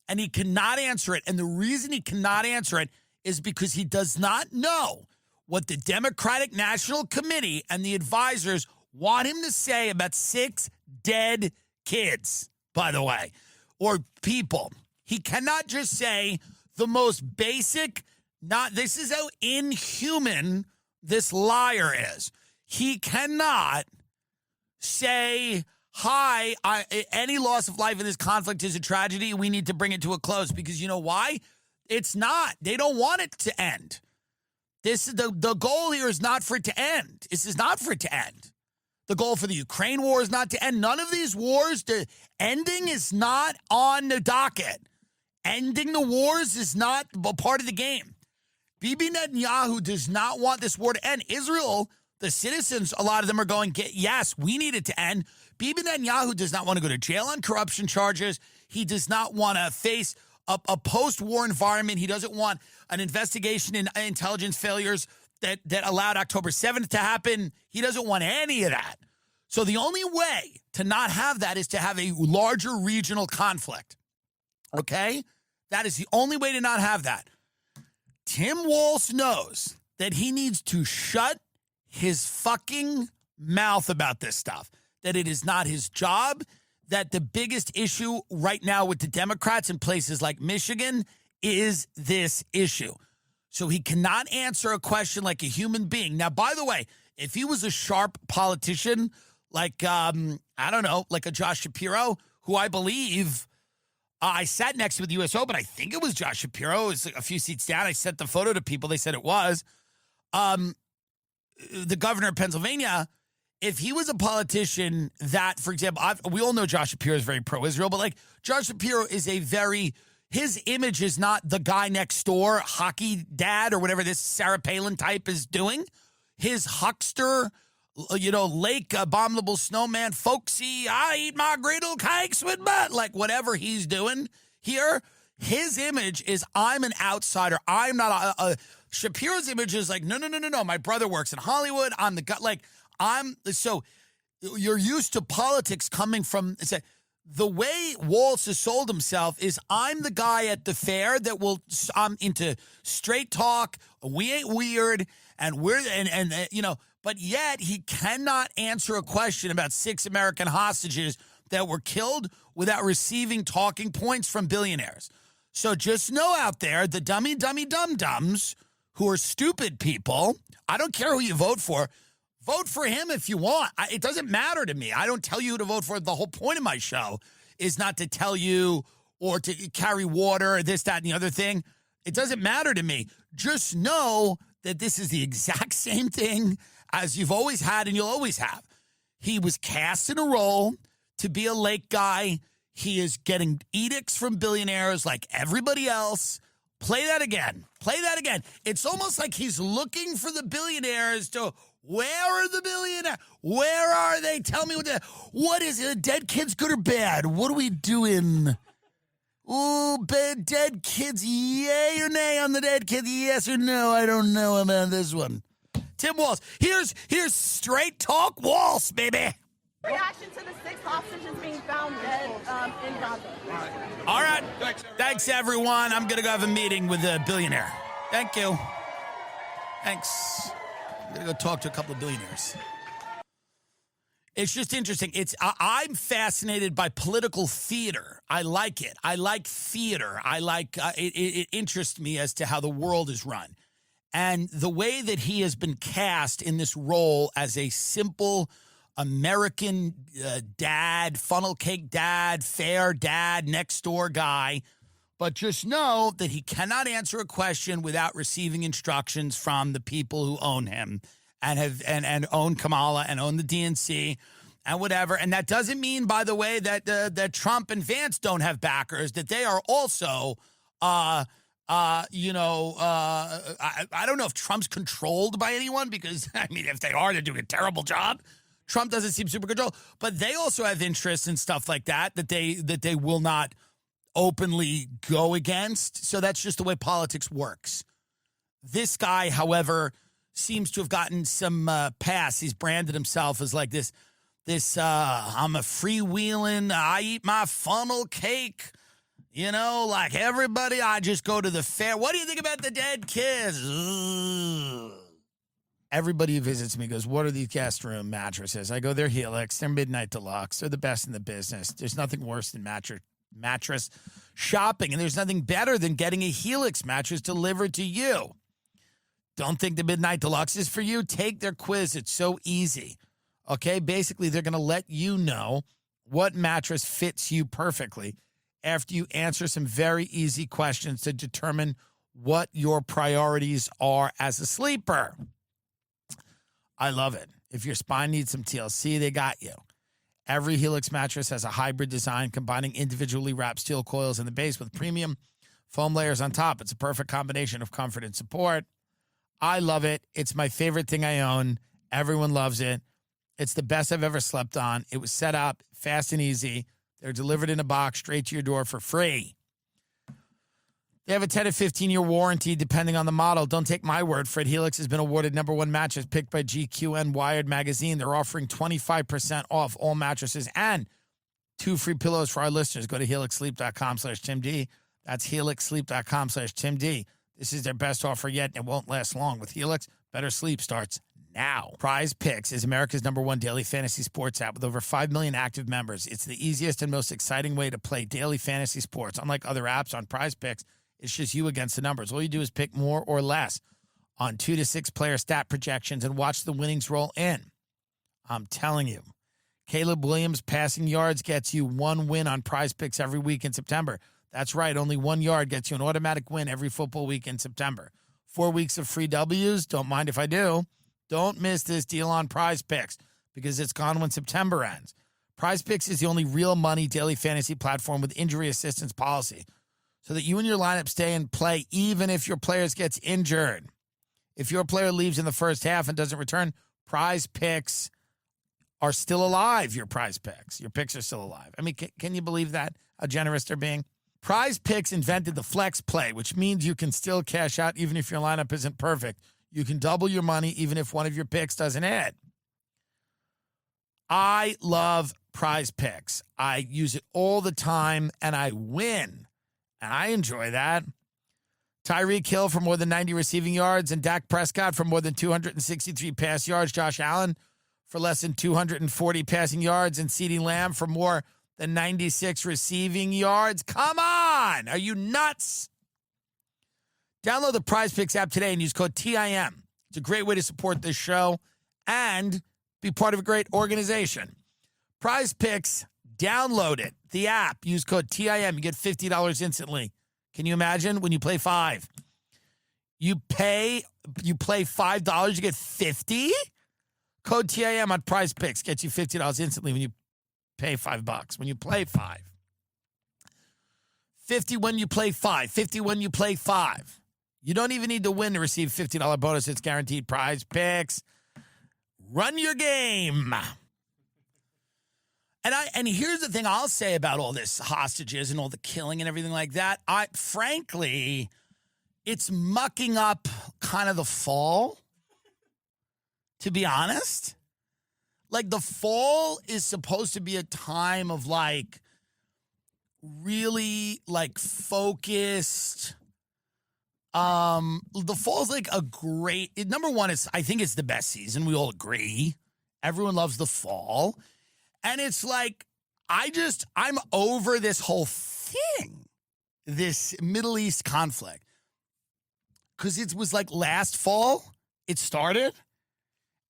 and he cannot answer it. And the reason he cannot answer it is because he does not know what the Democratic National Committee and the advisors want him to say about 6 dead kids, by the way, or people. He cannot just say the most basic, this is how inhuman this liar is. He cannot say, hi, any loss of life in this conflict is a tragedy. We need to bring it to a close, because you know why? It's not. They don't want it to end. This is the goal here is not for it to end. This is not for it to end. The goal for the Ukraine war is not to end. None of these wars, the ending is not on the docket. Ending the wars is not a part of the game. Bibi Netanyahu does not want this war to end. Israel, the citizens, a lot of them are going, yes, we need it to end. Bibi Netanyahu does not want to go to jail on corruption charges. He does not want to face a post-war environment. He doesn't want an investigation in intelligence failures that allowed October 7th to happen. He doesn't want any of that. So the only way to not have that is to have a larger regional conflict. Okay? That is the only way to not have that. Tim Walz knows that he needs to shut his fucking mouth about this stuff, that it is not his job, that the biggest issue right now with the Democrats in places like Michigan is this issue. So he cannot answer a question like a human being. Now, by the way, if he was a sharp politician, like, I don't know, like a Josh Shapiro, who I believe I sat next to at the U.S. Open. I think it was Josh Shapiro. It was a few seats down. I sent the photo to people. They said it was. The governor of Pennsylvania, if he was a politician that, for example, we all know Josh Shapiro is very pro-Israel, but like Josh Shapiro is his image is not the guy next door, hockey dad or whatever this Sarah Palin type is doing. His huckster, lake abominable snowman, folksy, I eat my griddle cakes with butt, like whatever he's doing here. His image is I'm an outsider. I'm not Shapiro's image is like, no. My brother works in Hollywood. I'm the guy. Like so you're used to politics coming from the way Walz has sold himself is I'm the guy at the fair that I'm into straight talk. We ain't weird. And but yet he cannot answer a question about 6 American hostages that were killed without receiving talking points from billionaires. So just know out there, the dum-dums who are stupid people, I don't care who you vote for him if you want. It doesn't matter to me. I don't tell you who to vote for. The whole point of my show is not to tell you or to carry water or this, that, and the other thing. It doesn't matter to me. Just know that this is the exact same thing as you've always had and you'll always have. He was cast in a role to be a lake guy. He is getting edicts from billionaires like everybody else. Play that again. It's almost like he's looking for the billionaires to, where are the billionaires? Where are they? Tell me what is it? Dead kids good or bad? What are we doing? Oh, dead kids, yay or nay on the dead kids? Yes or no? I don't know about this one. Tim Walz. Here's straight talk Walz, baby. Reaction to the 6 hostages being found dead in Gaza. All right. Thanks, everyone. I'm going to go have a meeting with a billionaire. Thank you. Thanks. I'm going to go talk to a couple of billionaires. It's just interesting. I'm fascinated by political theater. I like it. I like theater. I like it interests me as to how the world is run. And the way that he has been cast in this role as a simple American dad, funnel cake dad, fair dad, next door guy. But just know that he cannot answer a question without receiving instructions from the people who own him and own Kamala and own the DNC and whatever. And that doesn't mean, by the way, that Trump and Vance don't have backers, that they are also, I don't know if Trump's controlled by anyone because, I mean, if they are, they're doing a terrible job. Trump doesn't seem super controlled, but they also have interests in stuff like that they will not openly go against. So that's just the way politics works. This guy, however, seems to have gotten some pass. He's branded himself as like this I'm a freewheeling, I eat my funnel cake, like everybody, I just go to the fair. What do you think about the dead kids? Ugh. Everybody who visits me goes, what are these guest room mattresses? I go, they're Helix. They're Midnight Deluxe. They're the best in the business. There's nothing worse than mattress shopping, and there's nothing better than getting a Helix mattress delivered to you. Don't think the Midnight Deluxe is for you? Take their quiz. It's so easy. Okay? Basically, they're going to let you know what mattress fits you perfectly after you answer some very easy questions to determine what your priorities are as a sleeper. I love it. If your spine needs some TLC, they got you. Every Helix mattress has a hybrid design combining individually wrapped steel coils in the base with premium foam layers on top. It's a perfect combination of comfort and support. I love it. It's my favorite thing I own. Everyone loves it. It's the best I've ever slept on. It was set up fast and easy. They're delivered in a box straight to your door for free. They have a 10 to 15-year warranty depending on the model. Don't take my word for it. Helix has been awarded #1 mattress picked by GQ and Wired magazine. They're offering 25% off all mattresses and 2 free pillows for our listeners. Go to helixsleep.com/TimD. That's helixsleep.com/TimD. This is their best offer yet, and it won't last long. With Helix, better sleep starts now. Prize Picks is America's #1 daily fantasy sports app with over 5 million active members. It's the easiest and most exciting way to play daily fantasy sports. Unlike other apps on Prize Picks, it's just you against the numbers. All you do is pick more or less on 2 to 6 player stat projections and watch the winnings roll in. I'm telling you. Caleb Williams' passing yards gets you 1 win on Prize Picks every week in September. That's right. Only 1 yard gets you an automatic win every football week in September. 4 weeks of free W's. Don't mind if I do. Don't miss this deal on Prize Picks because it's gone when September ends. Prize Picks is the only real money daily fantasy platform with injury assistance policy, so that you and your lineup stay in play even if your player gets injured. If your player leaves in the first half and doesn't return, Prize Picks are still alive, your Prize Picks. Your picks are still alive. I mean, can you believe that? How generous they're being? Prize Picks invented the flex play, which means you can still cash out even if your lineup isn't perfect. You can double your money even if one of your picks doesn't hit. I love Prize Picks. I use it all the time, and I win. And I enjoy that. Tyreek Hill for more than 90 receiving yards and Dak Prescott for more than 263 pass yards. Josh Allen for less than 240 passing yards and CeeDee Lamb for more than 96 receiving yards. Come on! Are you nuts? Download the Prize Picks app today and use code TIM. It's a great way to support this show and be part of a great organization. Prize Picks, download it. The app, use code TIM. You get $50 instantly. Can you imagine when you play 5? You play $5, you get $50? Code TIM on Prize Picks gets you $50 instantly when you pay $5. When you play 5. 50 when you play 5. 50 when you play 5. You don't even need to win to receive $50 bonus. It's guaranteed. Prize Picks. Run your game. And here's the thing I'll say about all this hostages and all the killing and everything like that. Frankly, it's mucking up kind of the fall, to be honest. Like, the fall is supposed to be a time of, like, really, like, focused. The fall's like a great, number one, I think it's the best season. We all agree. Everyone loves the fall. And it's like, I'm over this whole thing, this Middle East conflict. Because it was like last fall, it started.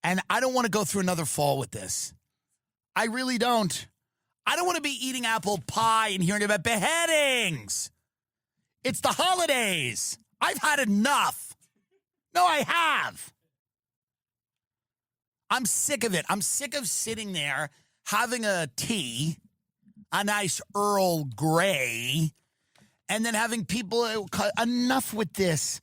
And I don't want to go through another fall with this. I really don't. I don't want to be eating apple pie and hearing about beheadings. It's the holidays. I've had enough. No, I have. I'm sick of it. I'm sick of sitting there having a tea, a nice Earl Grey, and then having people, enough with this.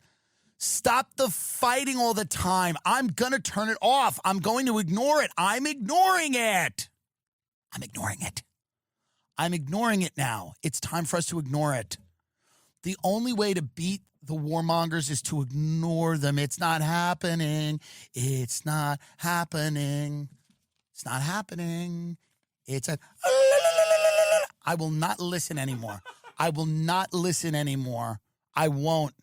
Stop the fighting all the time. I'm going to turn it off. I'm going to ignore it. I'm ignoring it. I'm ignoring it. I'm ignoring it now. It's time for us to ignore it. The only way to beat the warmongers is to ignore them. It's not happening. It's not happening. It's not happening. It's a... I will not listen anymore. I will not listen anymore. I won't.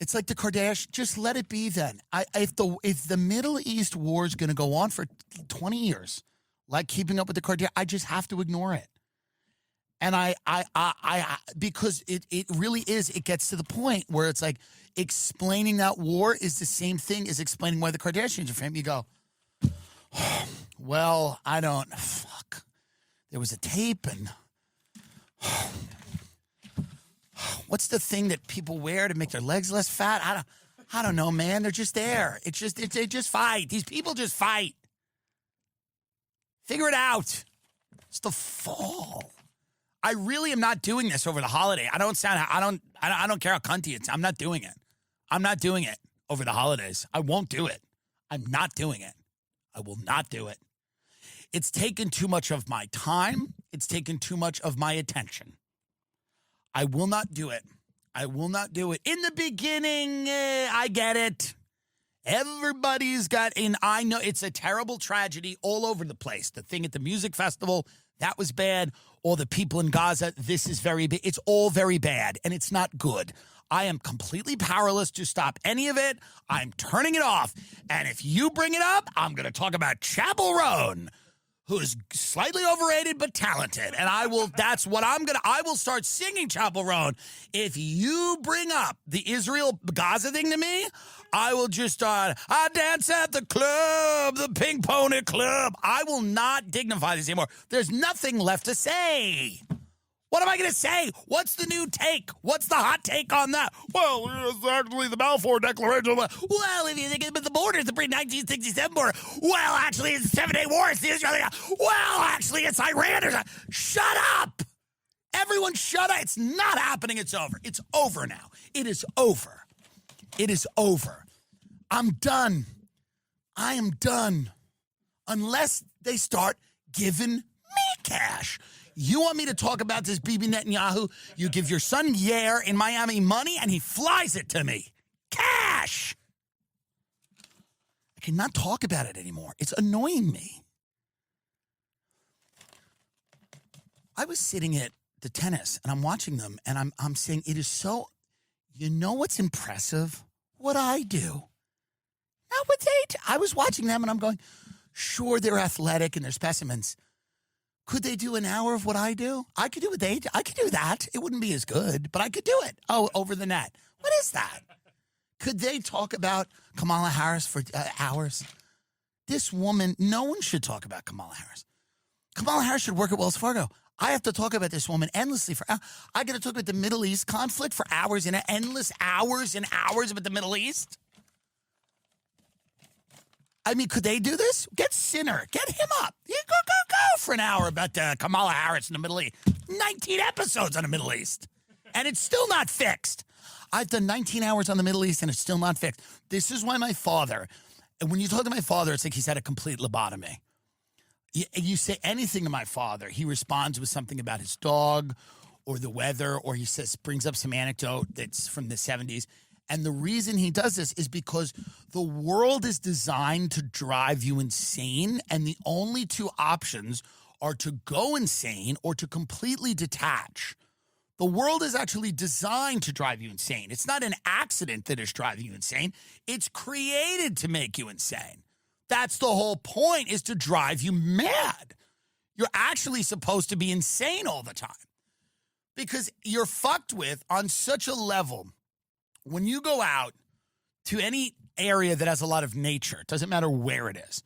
It's like the Kardashians. Just let it be then. If the Middle East war is going to go on for 20 years, like Keeping Up with the Kardashians, I just have to ignore it. And I because it really is, it gets to the point where it's like explaining that war is the same thing as explaining why the Kardashians are famous. You go, oh, well, fuck. There was a tape and what's the thing that people wear to make their legs less fat? I don't know, man. They're just there. They just fight. These people just fight. Figure it out. It's the fall. I really am not doing this over the holiday. I don't care how cunty it's. I'm not doing it. I'm not doing it over the holidays. I won't do it. I'm not doing it. I will not do it. It's taken too much of my time. It's taken too much of my attention. I will not do it. I will not do it. In the beginning, I get it. Everybody's got, and I know it's a terrible tragedy all over the place. The thing at the music festival, that was bad. All the people in Gaza, this is very bad. It's all very bad, and it's not good. I am completely powerless to stop any of it. I'm turning it off. And if you bring it up, I'm going to talk about Chapel Roan, who's slightly overrated but talented. And I will start singing Chapel Roan. If you bring up the Israel-Gaza thing to me, I will just start, I dance at the club, the Pink Pony Club. I will not dignify this anymore. There's nothing left to say. What am I going to say? What's the new take? What's the hot take on that? Well, it's actually the Balfour Declaration. Well, if you think about the border, the pre-1967 border. Well, actually, it's the 7-Day War. It's the Israeli. Well, actually, it's Iran. Shut up. Everyone shut up. It's not happening. It's over. It's over now. It is over. It is over. I'm done. I am done. Unless they start giving me cash. You want me to talk about this Bibi Netanyahu? You give your son Yair in Miami money and he flies it to me. Cash! I cannot talk about it anymore. It's annoying me. I was sitting at the tennis and I'm watching them and I'm saying it is so, you know what's impressive? What I do. Not what they do. I was watching them and I'm going, sure, they're athletic and they're specimens. Could they do an hour of what I do? I could do what they do. I could do that. It wouldn't be as good, but I could do it. Oh, over the net. What is that? Could they talk about Kamala Harris for hours? This woman, no one should talk about Kamala Harris. Kamala Harris should work at Wells Fargo. I have to talk about this woman endlessly for hours. I got to talk about the Middle East conflict for hours and endless hours and hours about the Middle East. I mean, could they do this? Get Sinner. Get him up. Yeah, go for an hour about Kamala Harris in the Middle East. 19 episodes on the Middle East. And it's still not fixed. I've done 19 hours on the Middle East and it's still not fixed. This is why my father, and when you talk to my father, it's like he's had a complete lobotomy. You say anything to my father, he responds with something about his dog or the weather, or he brings up some anecdote that's from the 70s. And the reason he does this is because the world is designed to drive you insane, and the only two options are to go insane or to completely detach. The world is actually designed to drive you insane. It's not an accident that is driving you insane. It's created to make you insane. That's the whole point, is to drive you mad. You're actually supposed to be insane all the time because you're fucked with on such a level. When you go out to any area that has a lot of nature, it doesn't matter where it is,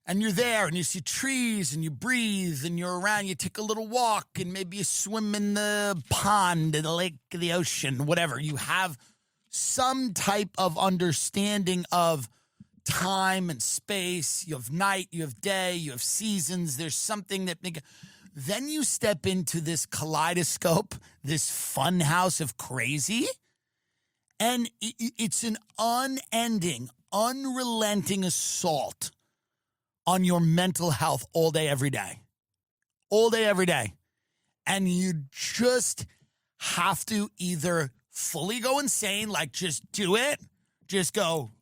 and you're there and you see trees and you breathe and you're around, you take a little walk and maybe you swim in the pond, in the lake, the ocean, whatever. You have some type of understanding of time and space. You have night, you have day, you have seasons. There's something that then you step into this kaleidoscope, this fun house of crazy. And it's an unending, unrelenting assault on your mental health all day, every day. All day, every day. And you just have to either fully go insane, like just do it, just go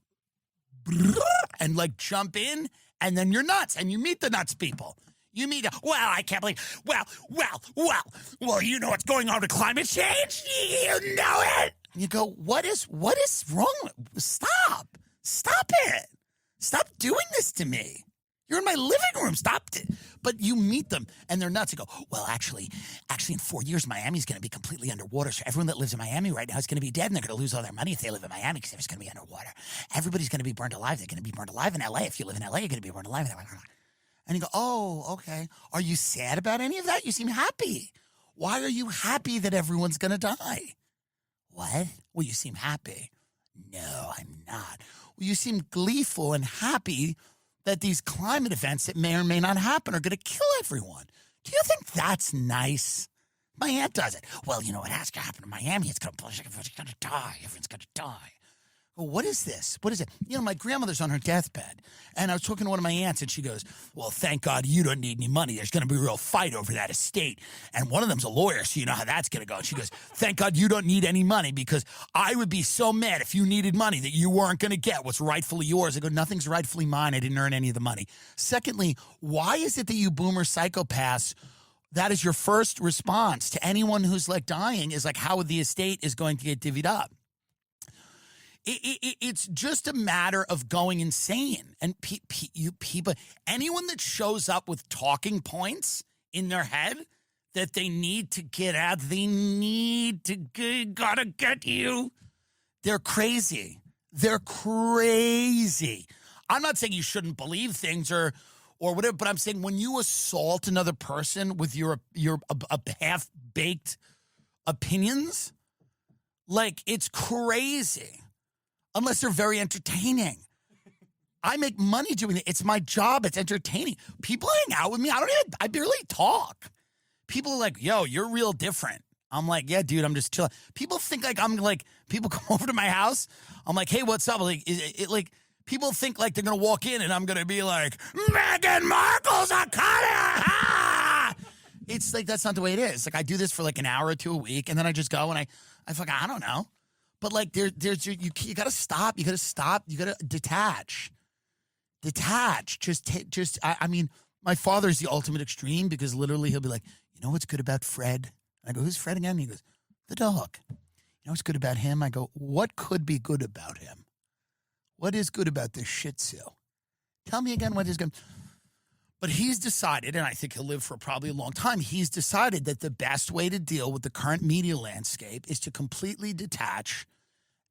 and like jump in, and then you're nuts, and you meet the nuts people. You meet, I can't believe, well, you know what's going on with climate change? You know it. You go, what is wrong? Stop it. Stop doing this to me. You're in my living room. Stop it. But you meet them and they're nuts. You go, well, actually in 4 years, Miami's going to be completely underwater. So everyone that lives in Miami right now is going to be dead and they're going to lose all their money if they live in Miami because it's going to be underwater. Everybody's going to be burned alive. They're going to be burned alive in LA. If you live in LA, you're going to be burned alive. And you go, oh, okay. Are you sad about any of that? You seem happy. Why are you happy that everyone's going to die? What? Well, you seem happy. No, I'm not. Well, you seem gleeful and happy that these climate events that may or may not happen are going to kill everyone. Do you think that's nice? My aunt does it. Well, you know what has to happen in Miami? It's going to die. Everyone's going to die. go, what is this? What is it? You know, my grandmother's on her deathbed. And I was talking to one of my aunts, and she goes, well, thank God you don't need any money. There's going to be a real fight over that estate. And one of them's a lawyer, so you know how that's going to go. And she goes, thank God you don't need any money, because I would be so mad if you needed money that you weren't going to get what's rightfully yours. I go, nothing's rightfully mine. I didn't earn any of the money. Secondly, why is it that you boomer psychopaths, that is your first response to anyone who's like dying is like how the estate is going to get divvied up? It's just a matter of going insane. And people, anyone that shows up with talking points in their head that they need to get out, gotta get you. They're crazy. They're crazy. I'm not saying you shouldn't believe things or whatever, but I'm saying when you assault another person with your half-baked opinions, like, it's crazy. Unless they're very entertaining. I make money doing it. It's my job. It's entertaining. People hang out with me. I barely talk. People are like, yo, you're real different. I'm like, yeah, dude, I'm just chilling. People think like people come over to my house. I'm like, hey, what's up? Like, people think like they're going to walk in and I'm going to be like, Meghan Markle's a cutter. It's like, that's not the way it is. Like, I do this for like an hour or two a week, and then I just go and I don't know. But like you gotta stop. You gotta detach. I mean, my father's the ultimate extreme, because literally he'll be like, you know what's good about Fred? I go, who's Fred again? And he goes, the dog. You know what's good about him? I go, what could be good about him? What is good about this Shih Tzu? Tell me again what is good. But he's decided, and I think he'll live for probably a long time, he's decided that the best way to deal with the current media landscape is to completely detach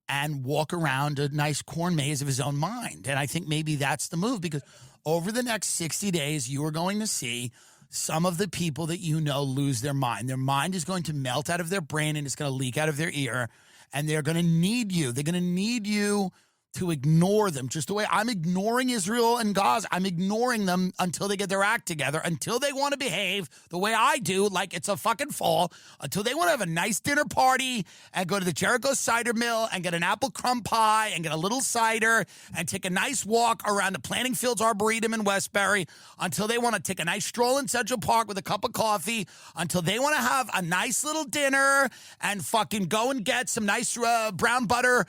and walk around a nice corn maze of his own mind. And I think maybe that's the move, because over the next 60 days, you are going to see some of the people that you know lose their mind. Their mind is going to melt out of their brain, and it's going to leak out of their ear, and they're going to need you. They're going to need you to ignore them, just the way I'm ignoring Israel and Gaza. I'm ignoring them until they get their act together, until they want to behave the way I do, like it's a fucking fall, until they want to have a nice dinner party and go to the Jericho cider mill and get an apple crumb pie and get a little cider and take a nice walk around the Planting Fields Arboretum in Westbury, until they want to take a nice stroll in Central Park with a cup of coffee, until they want to have a nice little dinner and fucking go and get some nice brown butter,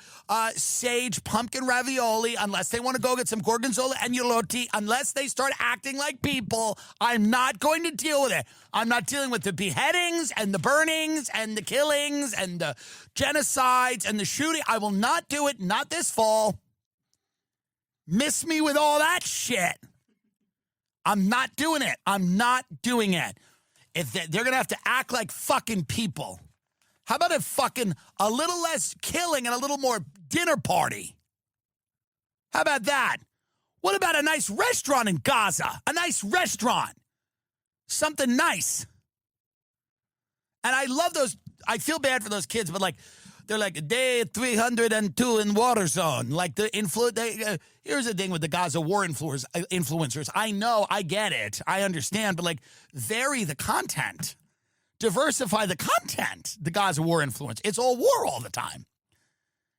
sage, pumpkin ravioli, unless they want to go get some gorgonzola and gnocchi, unless they start acting like people. I'm not going to deal with it. I'm not dealing with the beheadings and the burnings and the killings and the genocides and the shooting. I will not do it, not this fall. Miss me with all that shit. I'm not doing it. I'm not doing it. If they're going to have to act like fucking people. How about a little less killing and a little more dinner party? How about that? What about a nice restaurant in Gaza? A nice restaurant. Something nice. And I love those. I feel bad for those kids, but like, they're like, day 302 in water zone. Like, here's the thing with the Gaza war influencers. I know, I get it. I understand, but like, vary the content. Diversify the content, the Gaza war influence. It's all war all the time.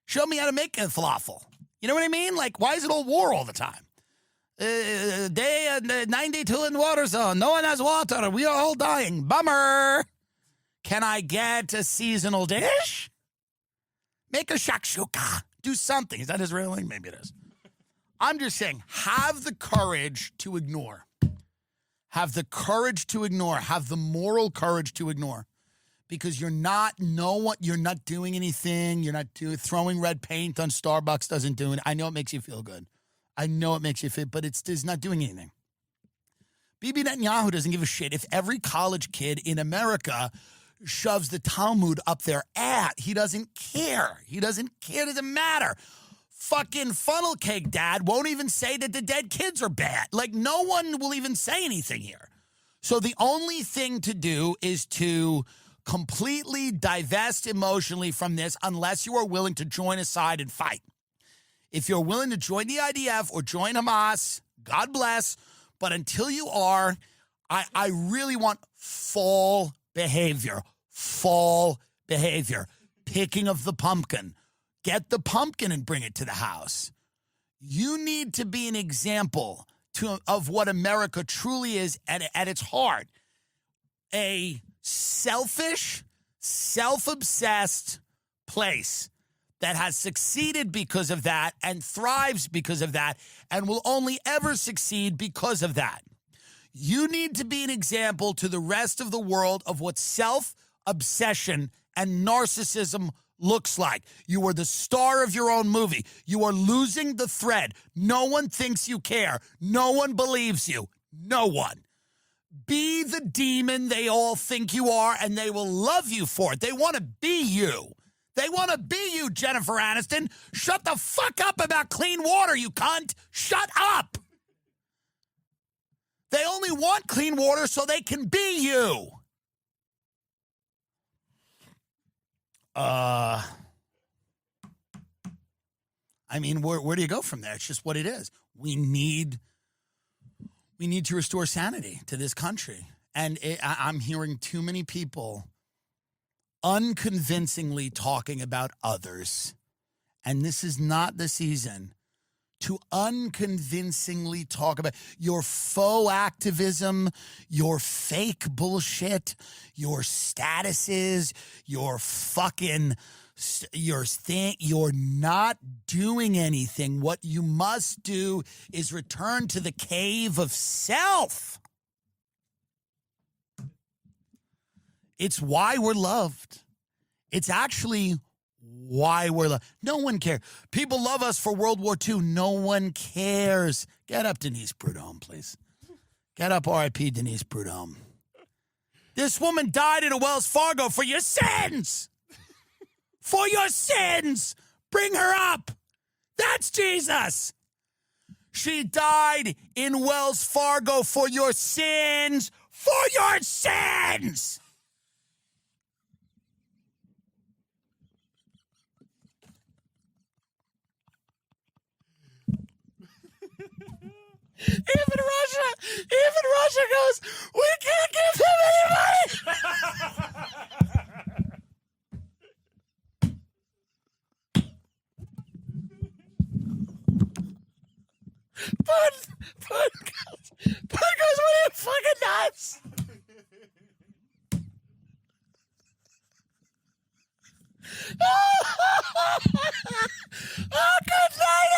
Show me how to make a falafel. You know what I mean? Like, why is it all war all the time? Day 92 in water zone. No one has water. We are all dying. Bummer. Can I get a seasonal dish? Make a shakshuka. Do something. Is that Israeli? Maybe it is. I'm just saying, have the courage to ignore. Have the courage to ignore. Have the moral courage to ignore. Because you're not doing anything. You're not throwing red paint on Starbucks doesn't do it. I know it makes you feel good. I know it makes you feel, but it's not doing anything. Bibi Netanyahu doesn't give a shit if every college kid in America shoves the Talmud up their ass. He doesn't care. He doesn't care. It doesn't matter. Fucking funnel cake dad won't even say that the dead kids are bad. Like, no one will even say anything here. So the only thing to do is to completely divest emotionally from this, unless you are willing to join a side and fight. If you're willing to join the IDF or join Hamas, God bless. But until you are, I really want fall behavior. Fall behavior. Picking of the pumpkin. Get the pumpkin and bring it to the house. You need to be an example of what America truly is at its heart. A selfish, self-obsessed place that has succeeded because of that and thrives because of that and will only ever succeed because of that. You need to be an example to the rest of the world of what self-obsession and narcissism looks like. You are the star of your own movie. You are losing the thread. No one thinks you care. No one believes you. No one. Be the demon they all think you are, and they will love you for it. They want to be you. They want to be you, Jennifer Aniston. Shut the fuck up about clean water, you cunt. Shut up. They only want clean water so they can be you. I mean, where do you go from there? It's just what it is. We need to restore sanity to this country. And I'm hearing too many people unconvincingly talking about others. And this is not the season to unconvincingly talk about your faux activism, your fake bullshit, your statuses, your fucking, your thing. You're not doing anything. What you must do is return to the cave of self. It's why we're loved. It's actually why we're loved. No one cares. People love us for World War II. No one cares. Get up, Denise Prudhomme, please. Get up, R.I.P. Denise Prudhomme. This woman died at a Wells Fargo for your sins. For your sins. Bring her up. That's Jesus. She died in Wells Fargo for your sins. For your sins. Even Russia goes, we can't give him any money. Put goes, what are you fucking nuts? Oh, good night.